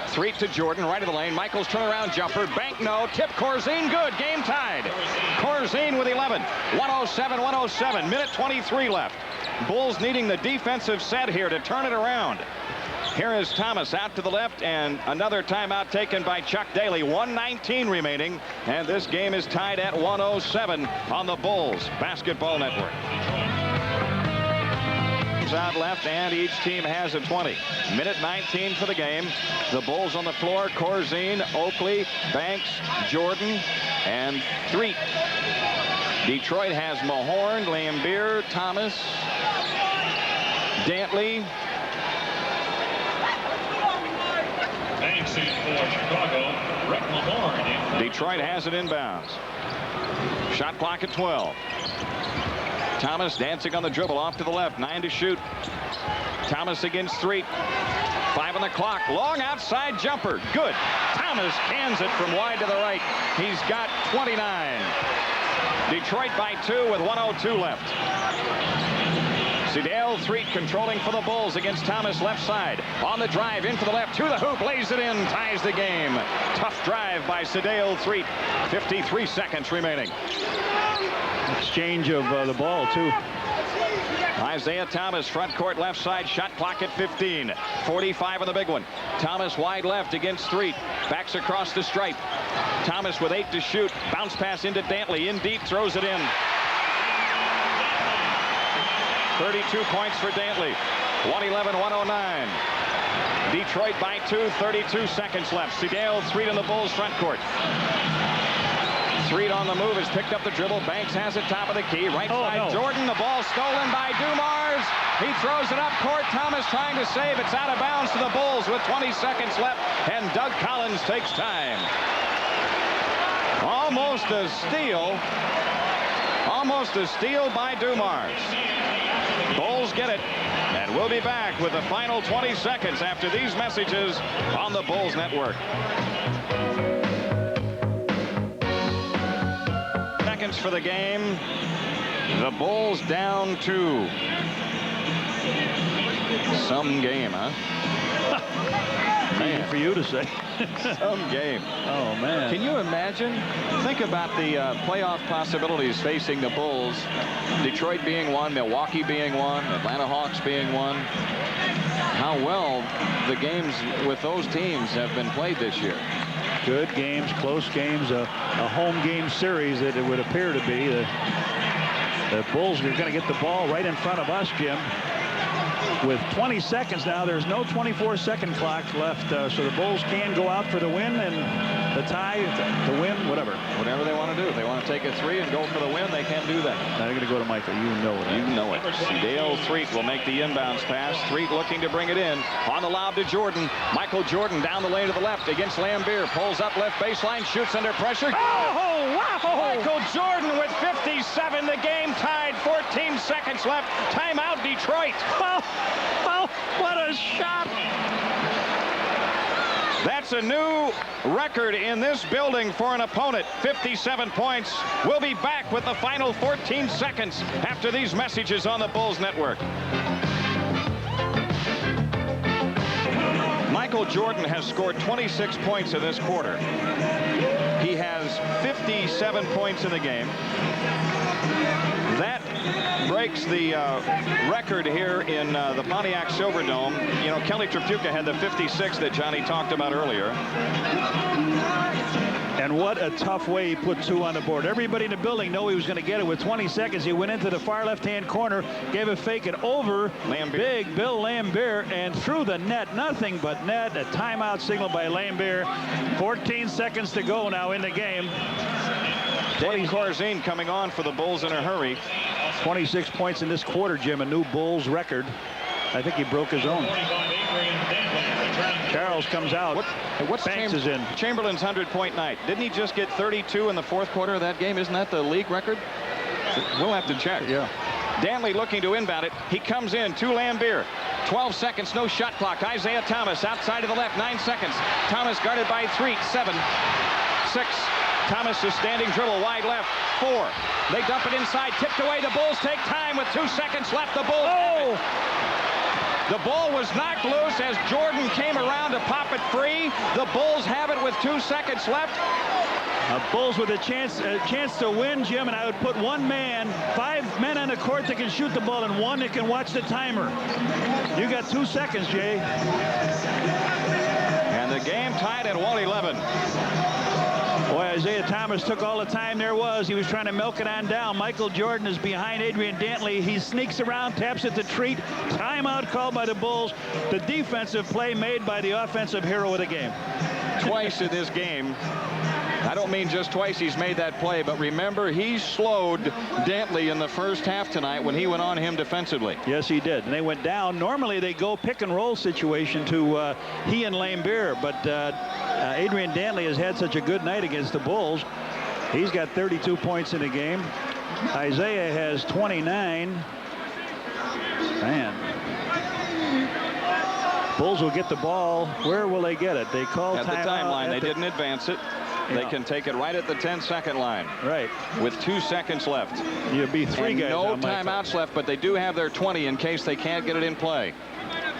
Threet to Jordan, right of the lane. Michaels turnaround jumper. Bank no. Tip Corzine good. Game tied. Corzine with 11. 107-107. Minute 23 left. Bulls needing the defensive set here to turn it around. Here is Thomas out to the left, and another timeout taken by Chuck Daly. 1:19 remaining, and this game is tied at 107 on the Bulls Basketball Network. Out left, and each team has a 20. Minute 19 for the game. The Bulls on the floor. Corzine, Oakley, Banks, Jordan, and Threet. Detroit has Mahorn, Lambier, Thomas, Dantley. Banks in for Chicago. Rick Mahorn. Detroit has it inbounds. Shot clock at 12. Thomas dancing on the dribble off to the left. 9 to shoot. Thomas against Threet. 5 on the clock. Long outside jumper. Good. Thomas cans it from wide to the right. He's got 29. Detroit by 2 with 1:02 left. Sedale Threet controlling for the Bulls against Thomas left side. On the drive into the left to the hoop. Lays it in. Ties the game. Tough drive by Sedale Threet. 53 seconds remaining. Exchange of the ball, too. Isaiah Thomas, front court left side, shot clock at 15. 45 on the big one. Thomas wide left against Threet. Backs across the stripe. Thomas with 8 to shoot. Bounce pass into Dantley. In deep, throws it in. 32 points for Dantley. 111-109. Detroit by 2, 32 seconds left. Sedale Threet in the Bulls front court. Threet on the move has picked up the dribble. Banks has it top of the key. Right side, Jordan. The ball stolen by Dumars. He throws it up court. Thomas trying to save. It's out of bounds to the Bulls with 20 seconds left. And Doug Collins takes time. Almost a steal. Almost a steal by Dumars. Bulls get it. And we'll be back with the final 20 seconds after these messages on the Bulls Network. For the game. The Bulls down 2. Some game, huh? Man, for you to say. Some game. Oh, man. Can you imagine? Think about the playoff possibilities facing the Bulls. Detroit being one, Milwaukee being one, Atlanta Hawks being one. How well the games with those teams have been played this year. Good games, close games, a home game series that it would appear to be. The Bulls are going to get the ball right in front of us, Jim. With 20 seconds now, there's no 24-second clock left, so the Bulls can go out for the win and the tie, the win, whatever. Whatever they want to do. If they want to take a 3 and go for the win, they can do that. Now they're going to go to Michael. You know it. You know it. Sedale Threet will make the inbounds pass. Threet looking to bring it in. On the lob to Jordan. Michael Jordan down the lane to the left against Lambier. Pulls up left baseline. Shoots under pressure. Oh, wow! Michael Jordan with 57. The game tied. 14 seconds left. Timeout, Detroit. Oh, what a shot! That's a new record in this building for an opponent. 57 points. We'll be back with the final 14 seconds after these messages on the Bulls Network. Michael Jordan has scored 26 points in this quarter. He has 57 points in the game. That breaks the record here in the Pontiac Silverdome. You know, Kelly Tripucka had the 56 that Johnny talked about earlier. And what a tough way he put 2 on the board. Everybody in the building knew he was going to get it with 20 seconds. He went into the far left-hand corner, gave a fake it over big Bill Lambier, and through the net. Nothing but net. A timeout signal by Lambier. 14 seconds to go now in the game. Dave Corzine coming on for the Bulls in a hurry. 26 points in this quarter, Jim. A new Bulls record. I think he broke his own. Charles comes out. What's Banks is in. Chamberlain's 100-point night? Didn't he just get 32 in the fourth quarter of that game? Isn't that the league record? We'll have to check. Yeah. Danley looking to inbound it. He comes in to Lambier. 12 seconds, no shot clock. Isaiah Thomas outside of the left, 9 seconds. Thomas guarded by 3, 7, 6. Thomas is standing dribble wide left, 4. They dump it inside, tipped away. The Bulls take time with 2 seconds left. The Bulls. The ball was knocked loose as Jordan came around to pop it free. The Bulls have it with 2 seconds left. Bulls with a chance to win, Jim, and I would put 1 man, 5 men on the court that can shoot the ball and 1 that can watch the timer. You got 2 seconds, Jay. And the game tied at 1:11. Boy, Isaiah Thomas took all the time there was. He was trying to milk it on down. Michael Jordan is behind Adrian Dantley. He sneaks around, taps at the treat. Timeout called by the Bulls. The defensive play made by the offensive hero of the game. Twice in this game. I don't mean just twice he's made that play, but remember, he slowed Dantley in the first half tonight when he went on him defensively. Yes, he did. And they went down. Normally, they go pick and roll situation to he and Lambier, but Adrian Dantley has had such a good night against the Bulls. He's got 32 points in the game. Isaiah has 29. Man. Bulls will get the ball. Where will they get it? They call at the timeline. They didn't advance it. They can take it right at the 10-second line. Right. With 2 seconds left. You'll be 3 guys. No timeouts left, but they do have their 20 in case they can't get it in play.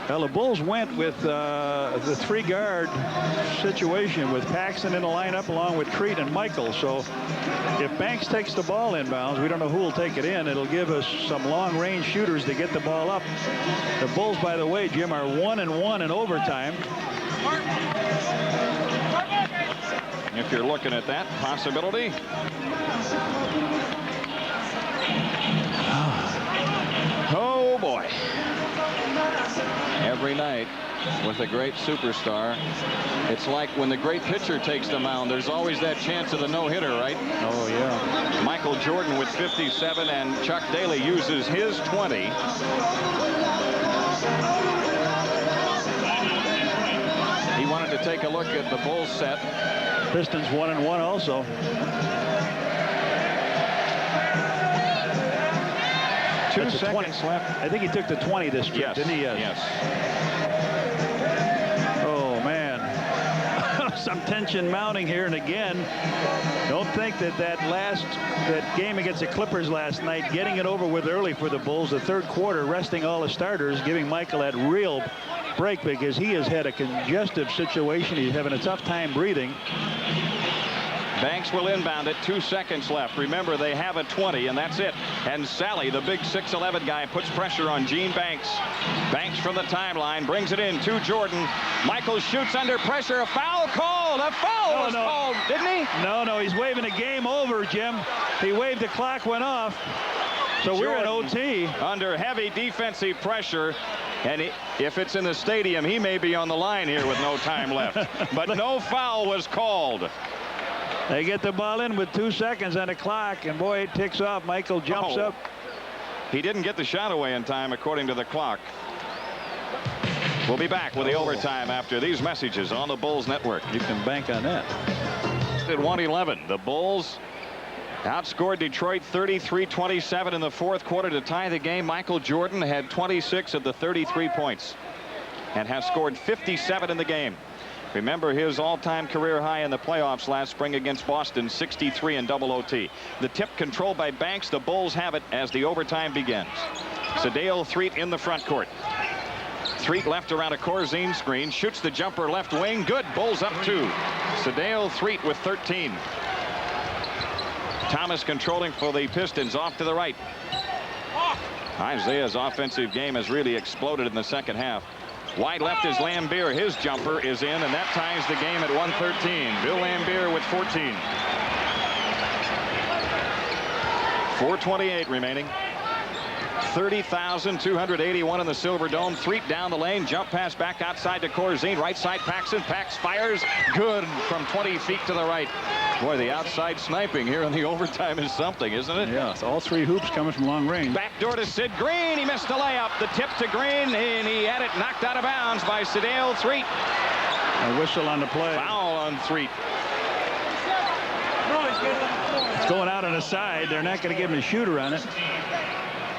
Well, the Bulls went with the 3-guard situation with Paxson in the lineup along with Treat and Michael. So if Banks takes the ball inbounds, we don't know who will take it in. It'll give us some long-range shooters to get the ball up. The Bulls, by the way, Jim, are 1-1 in overtime. If you're looking at that possibility. Oh, boy. Every night with a great superstar, it's like when the great pitcher takes the mound, there's always that chance of the no-hitter, right? Oh, yeah. Michael Jordan with 57, and Chuck Daly uses his 20. He wanted to take a look at the Bulls set. Pistons 1-1 also. Two seconds left. I think he took the 20 this trip, yes. didn't he? Yes. Oh, man. Some tension mounting here. And again, don't think that game against the Clippers last night, getting it over with early for the Bulls, the third quarter, resting all the starters, giving Michael that real break because he has had a congestive situation. He's having a tough time breathing. Banks will inbound it. 2 seconds left. Remember, they have a 20, and that's it. And Sally, the big 6'11" guy, puts pressure on Gene Banks. Banks from the timeline brings it in to Jordan. Michael shoots under pressure. A foul called. A foul was called, didn't he? No, he's waving a game over, Jim. He waved the clock went off. So we're in OT. Under heavy defensive pressure. And if it's in the stadium, he may be on the line here with no time left. But no foul was called. They get the ball in with 2 seconds on the clock, and boy, it ticks off. Michael jumps up. He didn't get the shot away in time, according to the clock. We'll be back with the overtime after these messages on the Bulls Network. You can bank on that. At 1:11, the Bulls outscored Detroit 33-27 in the fourth quarter to tie the game. Michael Jordan had 26 of the 33 points and has scored 57 in the game. Remember his all-time career high in the playoffs last spring against Boston, 63 in double OT. The tip controlled by Banks. The Bulls have it as the overtime begins. Sadeo Threet in the front court. Threet left around a Corzine screen, shoots the jumper left wing. Good. Bulls up 2. Sadeo Threet with 13. Thomas controlling for the Pistons off to the right. Isaiah's offensive game has really exploded in the second half. Wide left is Lambier. His jumper is in, and that ties the game at 113. Bill Lambier with 14. 4:28 remaining. 30,281 in the Silver Dome. Threet down the lane. Jump pass back outside to Corzine. Right side Paxson. Pax fires. Good from 20 feet to the right. Boy, the outside sniping here in the overtime is something, isn't it? Yeah, all 3 hoops coming from long range. Back door to Sid Green. He missed the layup. The tip to Green, and he had it knocked out of bounds by Sedale Threet. A whistle on the play. Foul on Threet. It's going out on the side. They're not going to give him a shooter on it.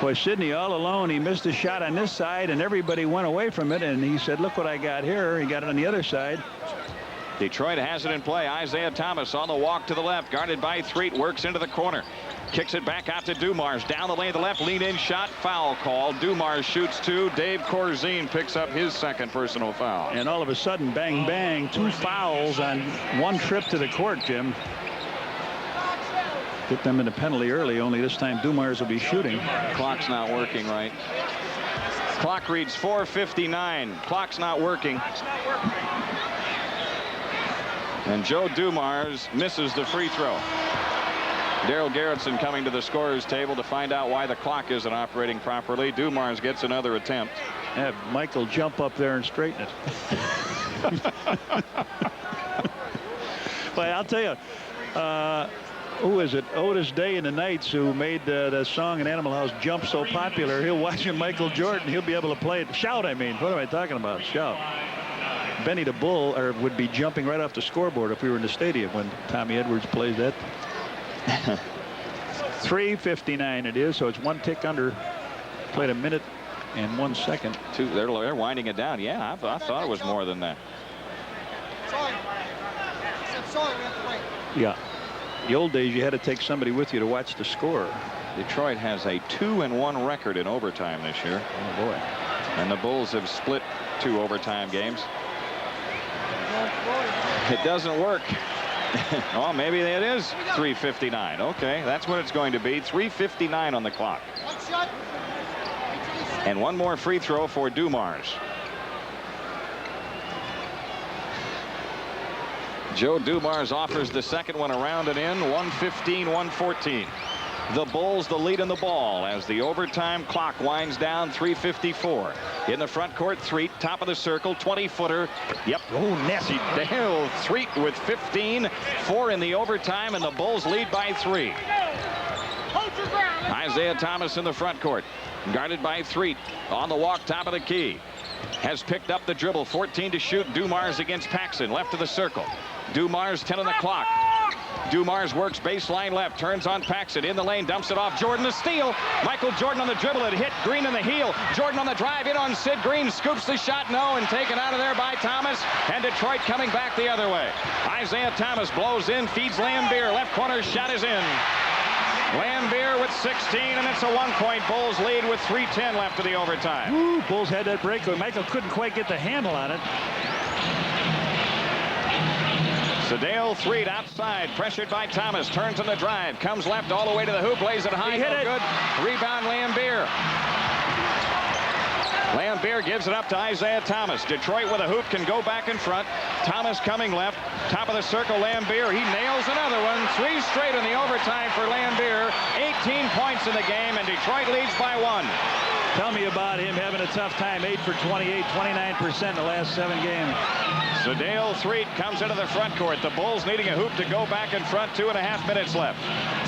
Boy, Sidney all alone. He missed a shot on this side, and everybody went away from it, and he said, look what I got here. He got it on the other side. Detroit has it in play. Isaiah Thomas on the walk to the left, guarded by Threet, works into the corner. Kicks it back out to Dumars. Down the lane to the left, lean-in shot, foul call. Dumars shoots 2. Dave Corzine picks up his second personal foul. And all of a sudden, bang, bang, 2 fouls on 1 trip to the court, Jim. Get them in the penalty early, only this time Dumars will be shooting. Clock's not working right. Clock reads 4:59. Clock's not working. And Joe Dumars misses the free throw. Darryl Garrettson coming to the scorer's table to find out why the clock isn't operating properly. Dumars gets another attempt. Have Michael jump up there and straighten it. But I'll tell you, who is it? Otis Day and the Knights, who made the song in Animal House Jump so popular. He'll watch Michael Jordan. He'll be able to play it. Shout, I mean. What am I talking about? Shout. Benny the Bull would be jumping right off the scoreboard if we were in the stadium when Tommy Edwards plays that. 3:59 it is, so it's 1 tick under. Played 1 minute and 1 second. They're winding it down. Yeah, I thought it was more than that. Yeah. The old days, you had to take somebody with you to watch the score. Detroit has a 2-1 record in overtime this year. Oh, boy. And the Bulls have split 2 overtime games. It doesn't work. Oh, maybe it is 3:59. Okay, that's what it's going to be. 3:59 on the clock. And 1 more free throw for Dumars. Joe Dumars offers the second one around and in. 115-114. The Bulls the lead in the ball as the overtime clock winds down. 3:54 in the front court. Threet, top of the circle, 20-footer. Yep. Oh, nasty. Dale Threet with 15. 4 in the overtime, and the Bulls lead by 3. Isaiah Thomas in the front court, guarded by Threet. On the walk, top of the key. Has picked up the dribble. 14 to shoot. Dumars against Paxson. Left of the circle. Dumars 10 on the clock. Dumars works baseline left, turns on Paxson in the lane, dumps it off. Jordan the steal. Michael Jordan on the dribble. It hit Green in the heel. Jordan on the drive in on Sid Green. Scoops the shot. No, and taken out of there by Thomas. And Detroit coming back the other way. Isaiah Thomas blows in, feeds Lambier. Left corner shot is in. Lambier with 16, and it's a 1-point Bulls lead with 3:10 left of the overtime. Ooh, Bulls had that breakaway. Michael couldn't quite get the handle on it. Sedale Threet outside, pressured by Thomas, turns on the drive, comes left all the way to the hoop, lays it high, He hit no it. good. Rebound Lambier. Lambier gives it up to Isaiah Thomas. Detroit with a hoop can go back in front. Thomas coming left, top of the circle. Lambier, he nails another one. 3 straight in the overtime for Lambier. 18 points in the game, and Detroit leads by 1. Tell me about him having a tough time. 8 for 28, 29% in the last 7 games. Sedale Threet comes into the front court. The Bulls needing a hoop to go back in front. 2.5 minutes left.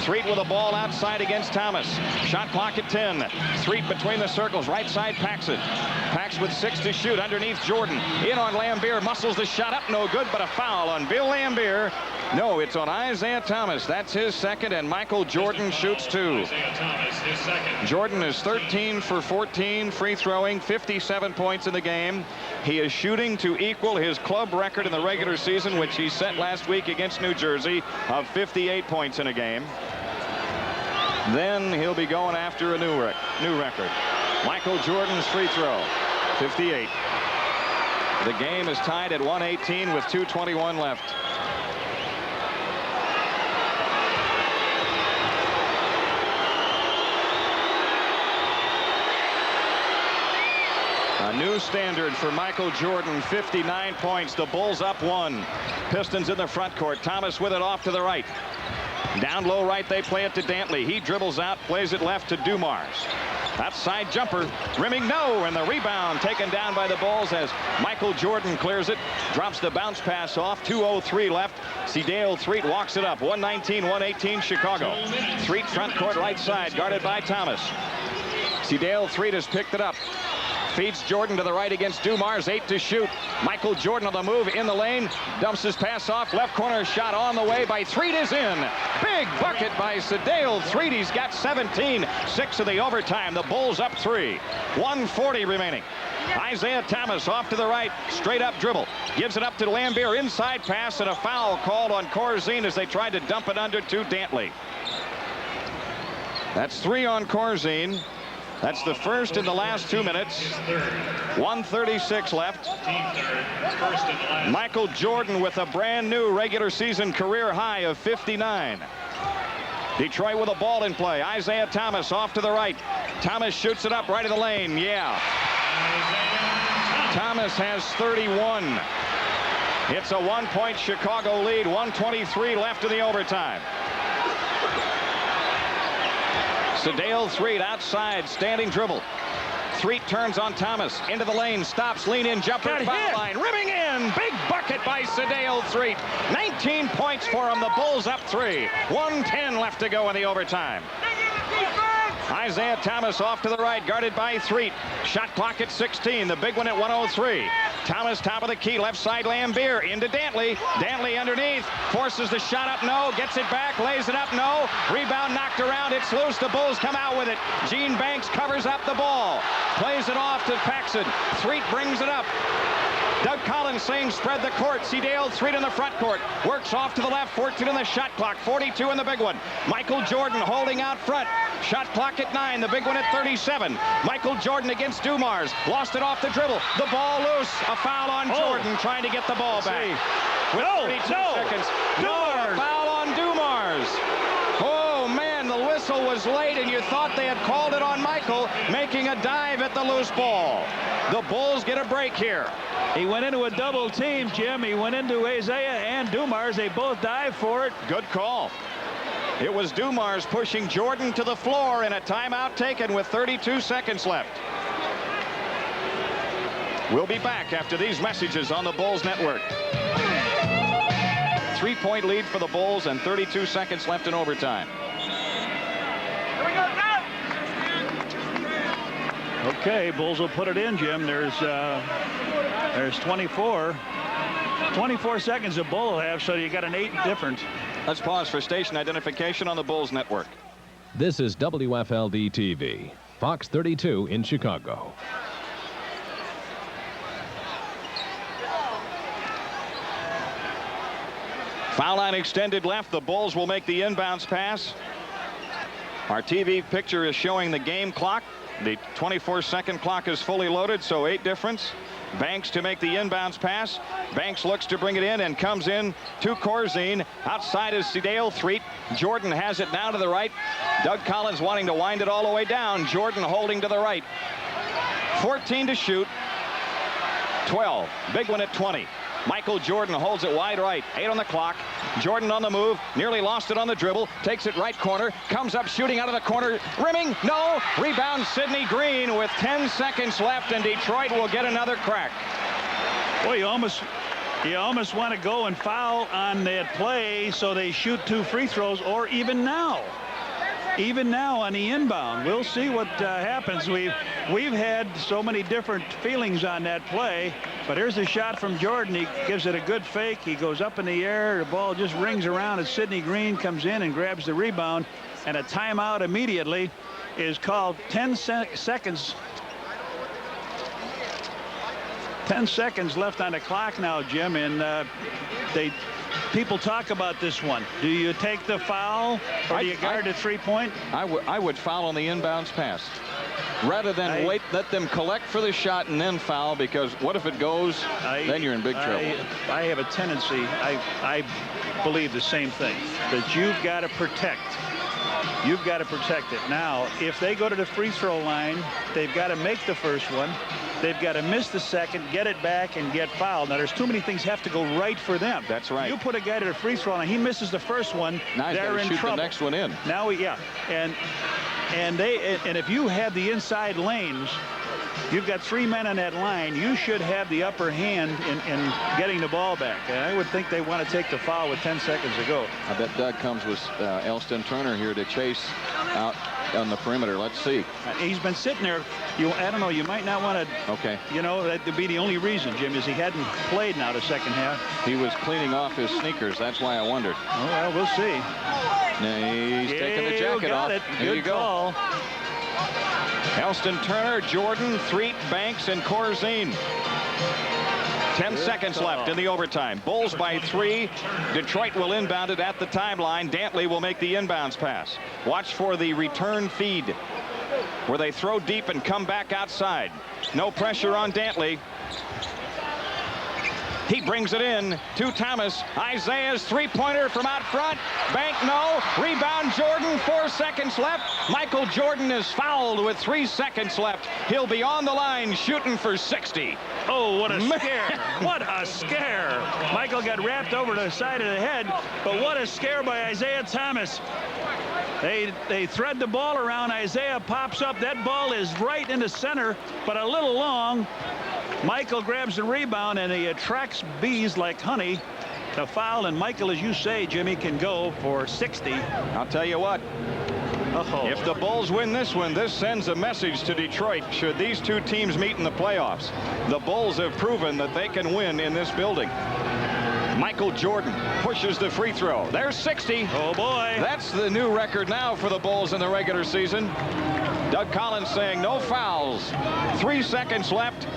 Threet with a ball outside against Thomas. Shot clock at 10. Threet between the circles. Right side Paxson. Pax with 6 to shoot underneath Jordan. In on Lambier. Muscles the shot up. No good, but a foul on Bill Lambier. No, it's on Isaiah Thomas. That's his second, and Michael Jordan shoots 2. Jordan is 13 for 14 free throwing, 57 points in the game. He is shooting to equal his club record in the regular season, which he set last week against New Jersey, of 58 points in a game. Then he'll be going after a new record. Michael Jordan's free throw, 58. The game is tied at 118 with 2:21 left. new standard for Michael Jordan, 59 points. The Bulls up 1. Pistons in the front court. Thomas with it off to the right. Down low right, they play it to Dantley. He dribbles out, plays it left to Dumars. Outside jumper, rimming no, and the rebound taken down by the Bulls as Michael Jordan clears it, drops the bounce pass off. 2:03 left. Sedale Threet walks it up. 119-118 Chicago. Threet front court right side, guarded by Thomas. Sedale Threet has picked it up. Feeds Jordan to the right against Dumars. 8 to shoot. Michael Jordan on the move in the lane. Dumps his pass off. Left corner shot on the way by Threet is in. Big bucket by Sedale Threet. He's got 17. 6 of the overtime. The Bulls up 3. 1:40 remaining. Isaiah Thomas off to the right. Straight up dribble. Gives it up to Lambier. Inside pass and a foul called on Corzine as they tried to dump it under to Dantley. That's 3 on Corzine. That's the first in the last 2 minutes. 1:36 left. Michael Jordan with a brand new regular season career high of 59. Detroit with a ball in play. Isaiah Thomas off to the right. Thomas shoots it up right of the lane. Yeah. Thomas has 31. It's a 1-point Chicago lead. 1:23 left in the overtime. Sedale Threet outside, standing dribble. Threet turns on Thomas, into the lane, stops, lean in, jumper, foul line, rimming in. Big bucket by Sedale Threet. 19 points for him. The Bulls up 3. 1:10 left to go in the overtime. Isaiah Thomas off to the right, guarded by Threet. Shot clock at 16. The big one at 1:03. Thomas top of the key, left side Lambier into Dantley. Dantley underneath, forces the shot up, no, gets it back, lays it up, no. Rebound knocked around, it's loose. The Bulls come out with it. Gene Banks covers up the ball, plays it off to Paxson. Threet brings it up. Doug Collins saying spread the court. Sedale Threet in the front court. Works off to the left. 14 in the shot clock. 42 in the big one. Michael Jordan holding out front. Shot clock at 9. The big one at 37. Michael Jordan against Dumars. Lost it off the dribble. The ball loose. A foul on Jordan trying to get the ball back. With 32 seconds. No, a foul on Dumars. Oh, man, the whistle was late, and you thought they had called it on Michael, making a dive at the loose ball. The Bulls get a break here. He went into a double team, Jim. He went into Isaiah and Dumars. They both dived for it. Good call. It was Dumars pushing Jordan to the floor, and a timeout taken with 32 seconds left. We'll be back after these messages on the Bulls Network. 3-point lead for the Bulls and 32 seconds left in overtime. Okay, Bulls will put it in, Jim. There's 24 seconds a Bull will have, so you got an 8 difference. Let's pause for station identification on the Bulls Network. This is WFLD TV, Fox 32 in Chicago. Foul line extended left. The Bulls will make the inbounds pass. Our TV picture is showing the game clock. The 24-second clock is fully loaded, so 8 difference. Banks to make the inbounds pass. Banks looks to bring it in and comes in to Corzine. Outside is Sedale Threet. Jordan has it now to the right. Doug Collins wanting to wind it all the way down. Jordan holding to the right. 14 to shoot. 12. Big one at 20. Michael Jordan holds it wide right. 8 on the clock. Jordan on the move. Nearly lost it on the dribble. Takes it right corner. Comes up shooting out of the corner. Rimming. No. Rebound Sidney Green with 10 seconds left, and Detroit will get another crack. Boy, you almost want to go and foul on that play so they shoot 2 free throws, or even now on the inbound. We'll see what happens. We've had so many different feelings on that play, but here's a shot from Jordan. He gives it a good fake. He goes up in the air. The ball just rings around as Sidney Green comes in and grabs the rebound, and a timeout immediately is called. 10 seconds. 10 seconds left on the clock now, Jim, and people talk about this one. Do you take the foul, or do you guard the 3-point? I would foul on the inbounds pass rather than wait, let them collect for the shot and then foul, because what if it goes? Then you're in big trouble. I have a tendency, I believe the same thing, that you've got to protect. You've got to protect it. Now, if they go to the free throw line, they've got to make the first one. they've got to miss the second, get it back, and get fouled. Now, there's too many things have to go right for them. That's right. You put a guy to the free throw line, he misses the first one, now he's they're in shoot trouble. The next one in. Now, yeah, and if you have the inside lanes, you've got 3 men on that line, you should have the upper hand in getting the ball back. And I would think they want to take the foul with 10 seconds to go. I bet Doug comes with Elston Turner here to chase out on the perimeter. Let's see. He's been sitting there. I don't know. You might not want to. Okay. You know, that would be the only reason, Jim, is he hadn't played now the second half. He was cleaning off his sneakers. That's why I wondered. Oh, well, we'll see. Now he's taking the jacket off. It. There Good you go. Call. Elston Turner, Jordan, Threet, Banks, and Corzine. 10 seconds left in the overtime. Bulls by 3. Detroit will inbound it at the timeline. Dantley will make the inbounds pass. Watch for the return feed where they throw deep and come back outside. No pressure on Dantley. He brings it in to Thomas. Isaiah's three-pointer from out front. Bank, no. Rebound, Jordan. 4 seconds left. Michael Jordan is fouled with 3 seconds left. He'll be on the line shooting for 60. Oh, what a scare. What a scare. Michael got wrapped over the side of the head, but what a scare by Isaiah Thomas. They thread the ball around. Isaiah pops up. That ball is right in the center, but a little long. Michael grabs the rebound, and he attracts bees like honey. The foul, and Michael, as you say, Jimmy, can go for 60. I'll tell you what. If the Bulls win this one, this sends a message to Detroit. Should these two teams meet in the playoffs, the Bulls have proven that they can win in this building. Michael Jordan pushes the free throw. There's 60. Oh, boy. That's the new record now for the Bulls in the regular season. Doug Collins saying no fouls. 3 seconds left.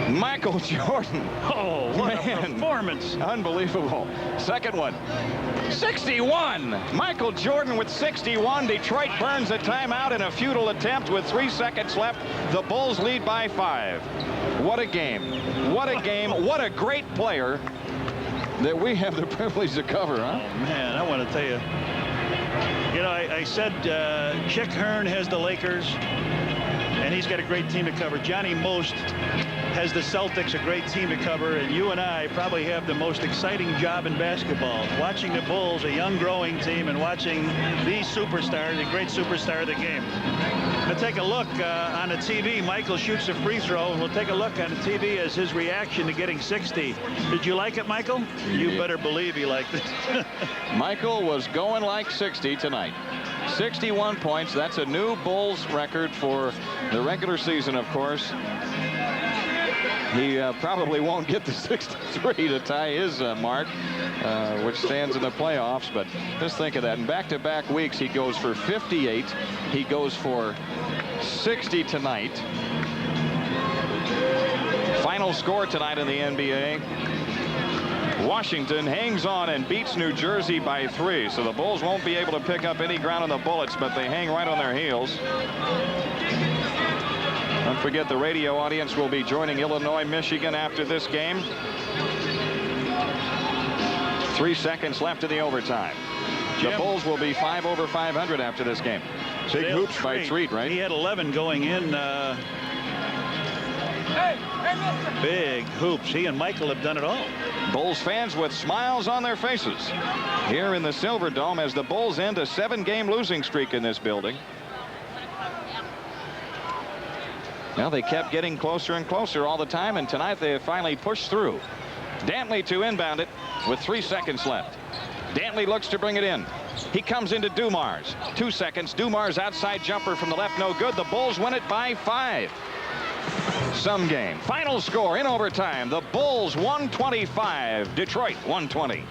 Michael Jordan. Oh, what a performance. Unbelievable. Second one. 61. Michael Jordan with 61. Detroit burns a timeout in a futile attempt with 3 seconds left. The Bulls lead by 5. What a game. What a game. What a great player that we have the privilege to cover, huh? Oh, man, I want to tell you. You know, I said Chick Hearn has the Lakers, and he's got a great team to cover. Johnny Most has the Celtics, a great team to cover, and you and I probably have the most exciting job in basketball. Watching the Bulls, a young growing team, and watching the superstar, the great superstar of the game. We'll take a look on the TV. Michael shoots a free throw, and we'll take a look on the TV as his reaction to getting 60. Did you like it, Michael? You better believe he liked it. Michael was going like 60 tonight. 61 points. That's a new Bulls record for the regular season, of course. He probably won't get the 63 to tie his mark, which stands in the playoffs. But just think of that. In back-to-back weeks, he goes for 58. He goes for 60 tonight. Final score tonight in the NBA. Washington hangs on and beats New Jersey by 3. So the Bulls won't be able to pick up any ground on the Bullets, but they hang right on their heels. Don't forget, the radio audience will be joining Illinois, Michigan after this game. 3 seconds left in the overtime. The Bulls will be 5 over 500 after this game. Big hoops by Treat, right? He had 11 going in. Big hoops. He and Michael have done it all. Bulls fans with smiles on their faces here in the Silver Dome as the Bulls end a 7-game losing streak in this building. Well, they kept getting closer and closer all the time, and tonight they have finally pushed through. Dantley to inbound it with 3 seconds left. Dantley looks to bring it in. He comes into Dumars. 2 seconds. Dumars outside jumper from the left, no good. The Bulls win it by 5. Some game. Final score in overtime. The Bulls 125. Detroit 120.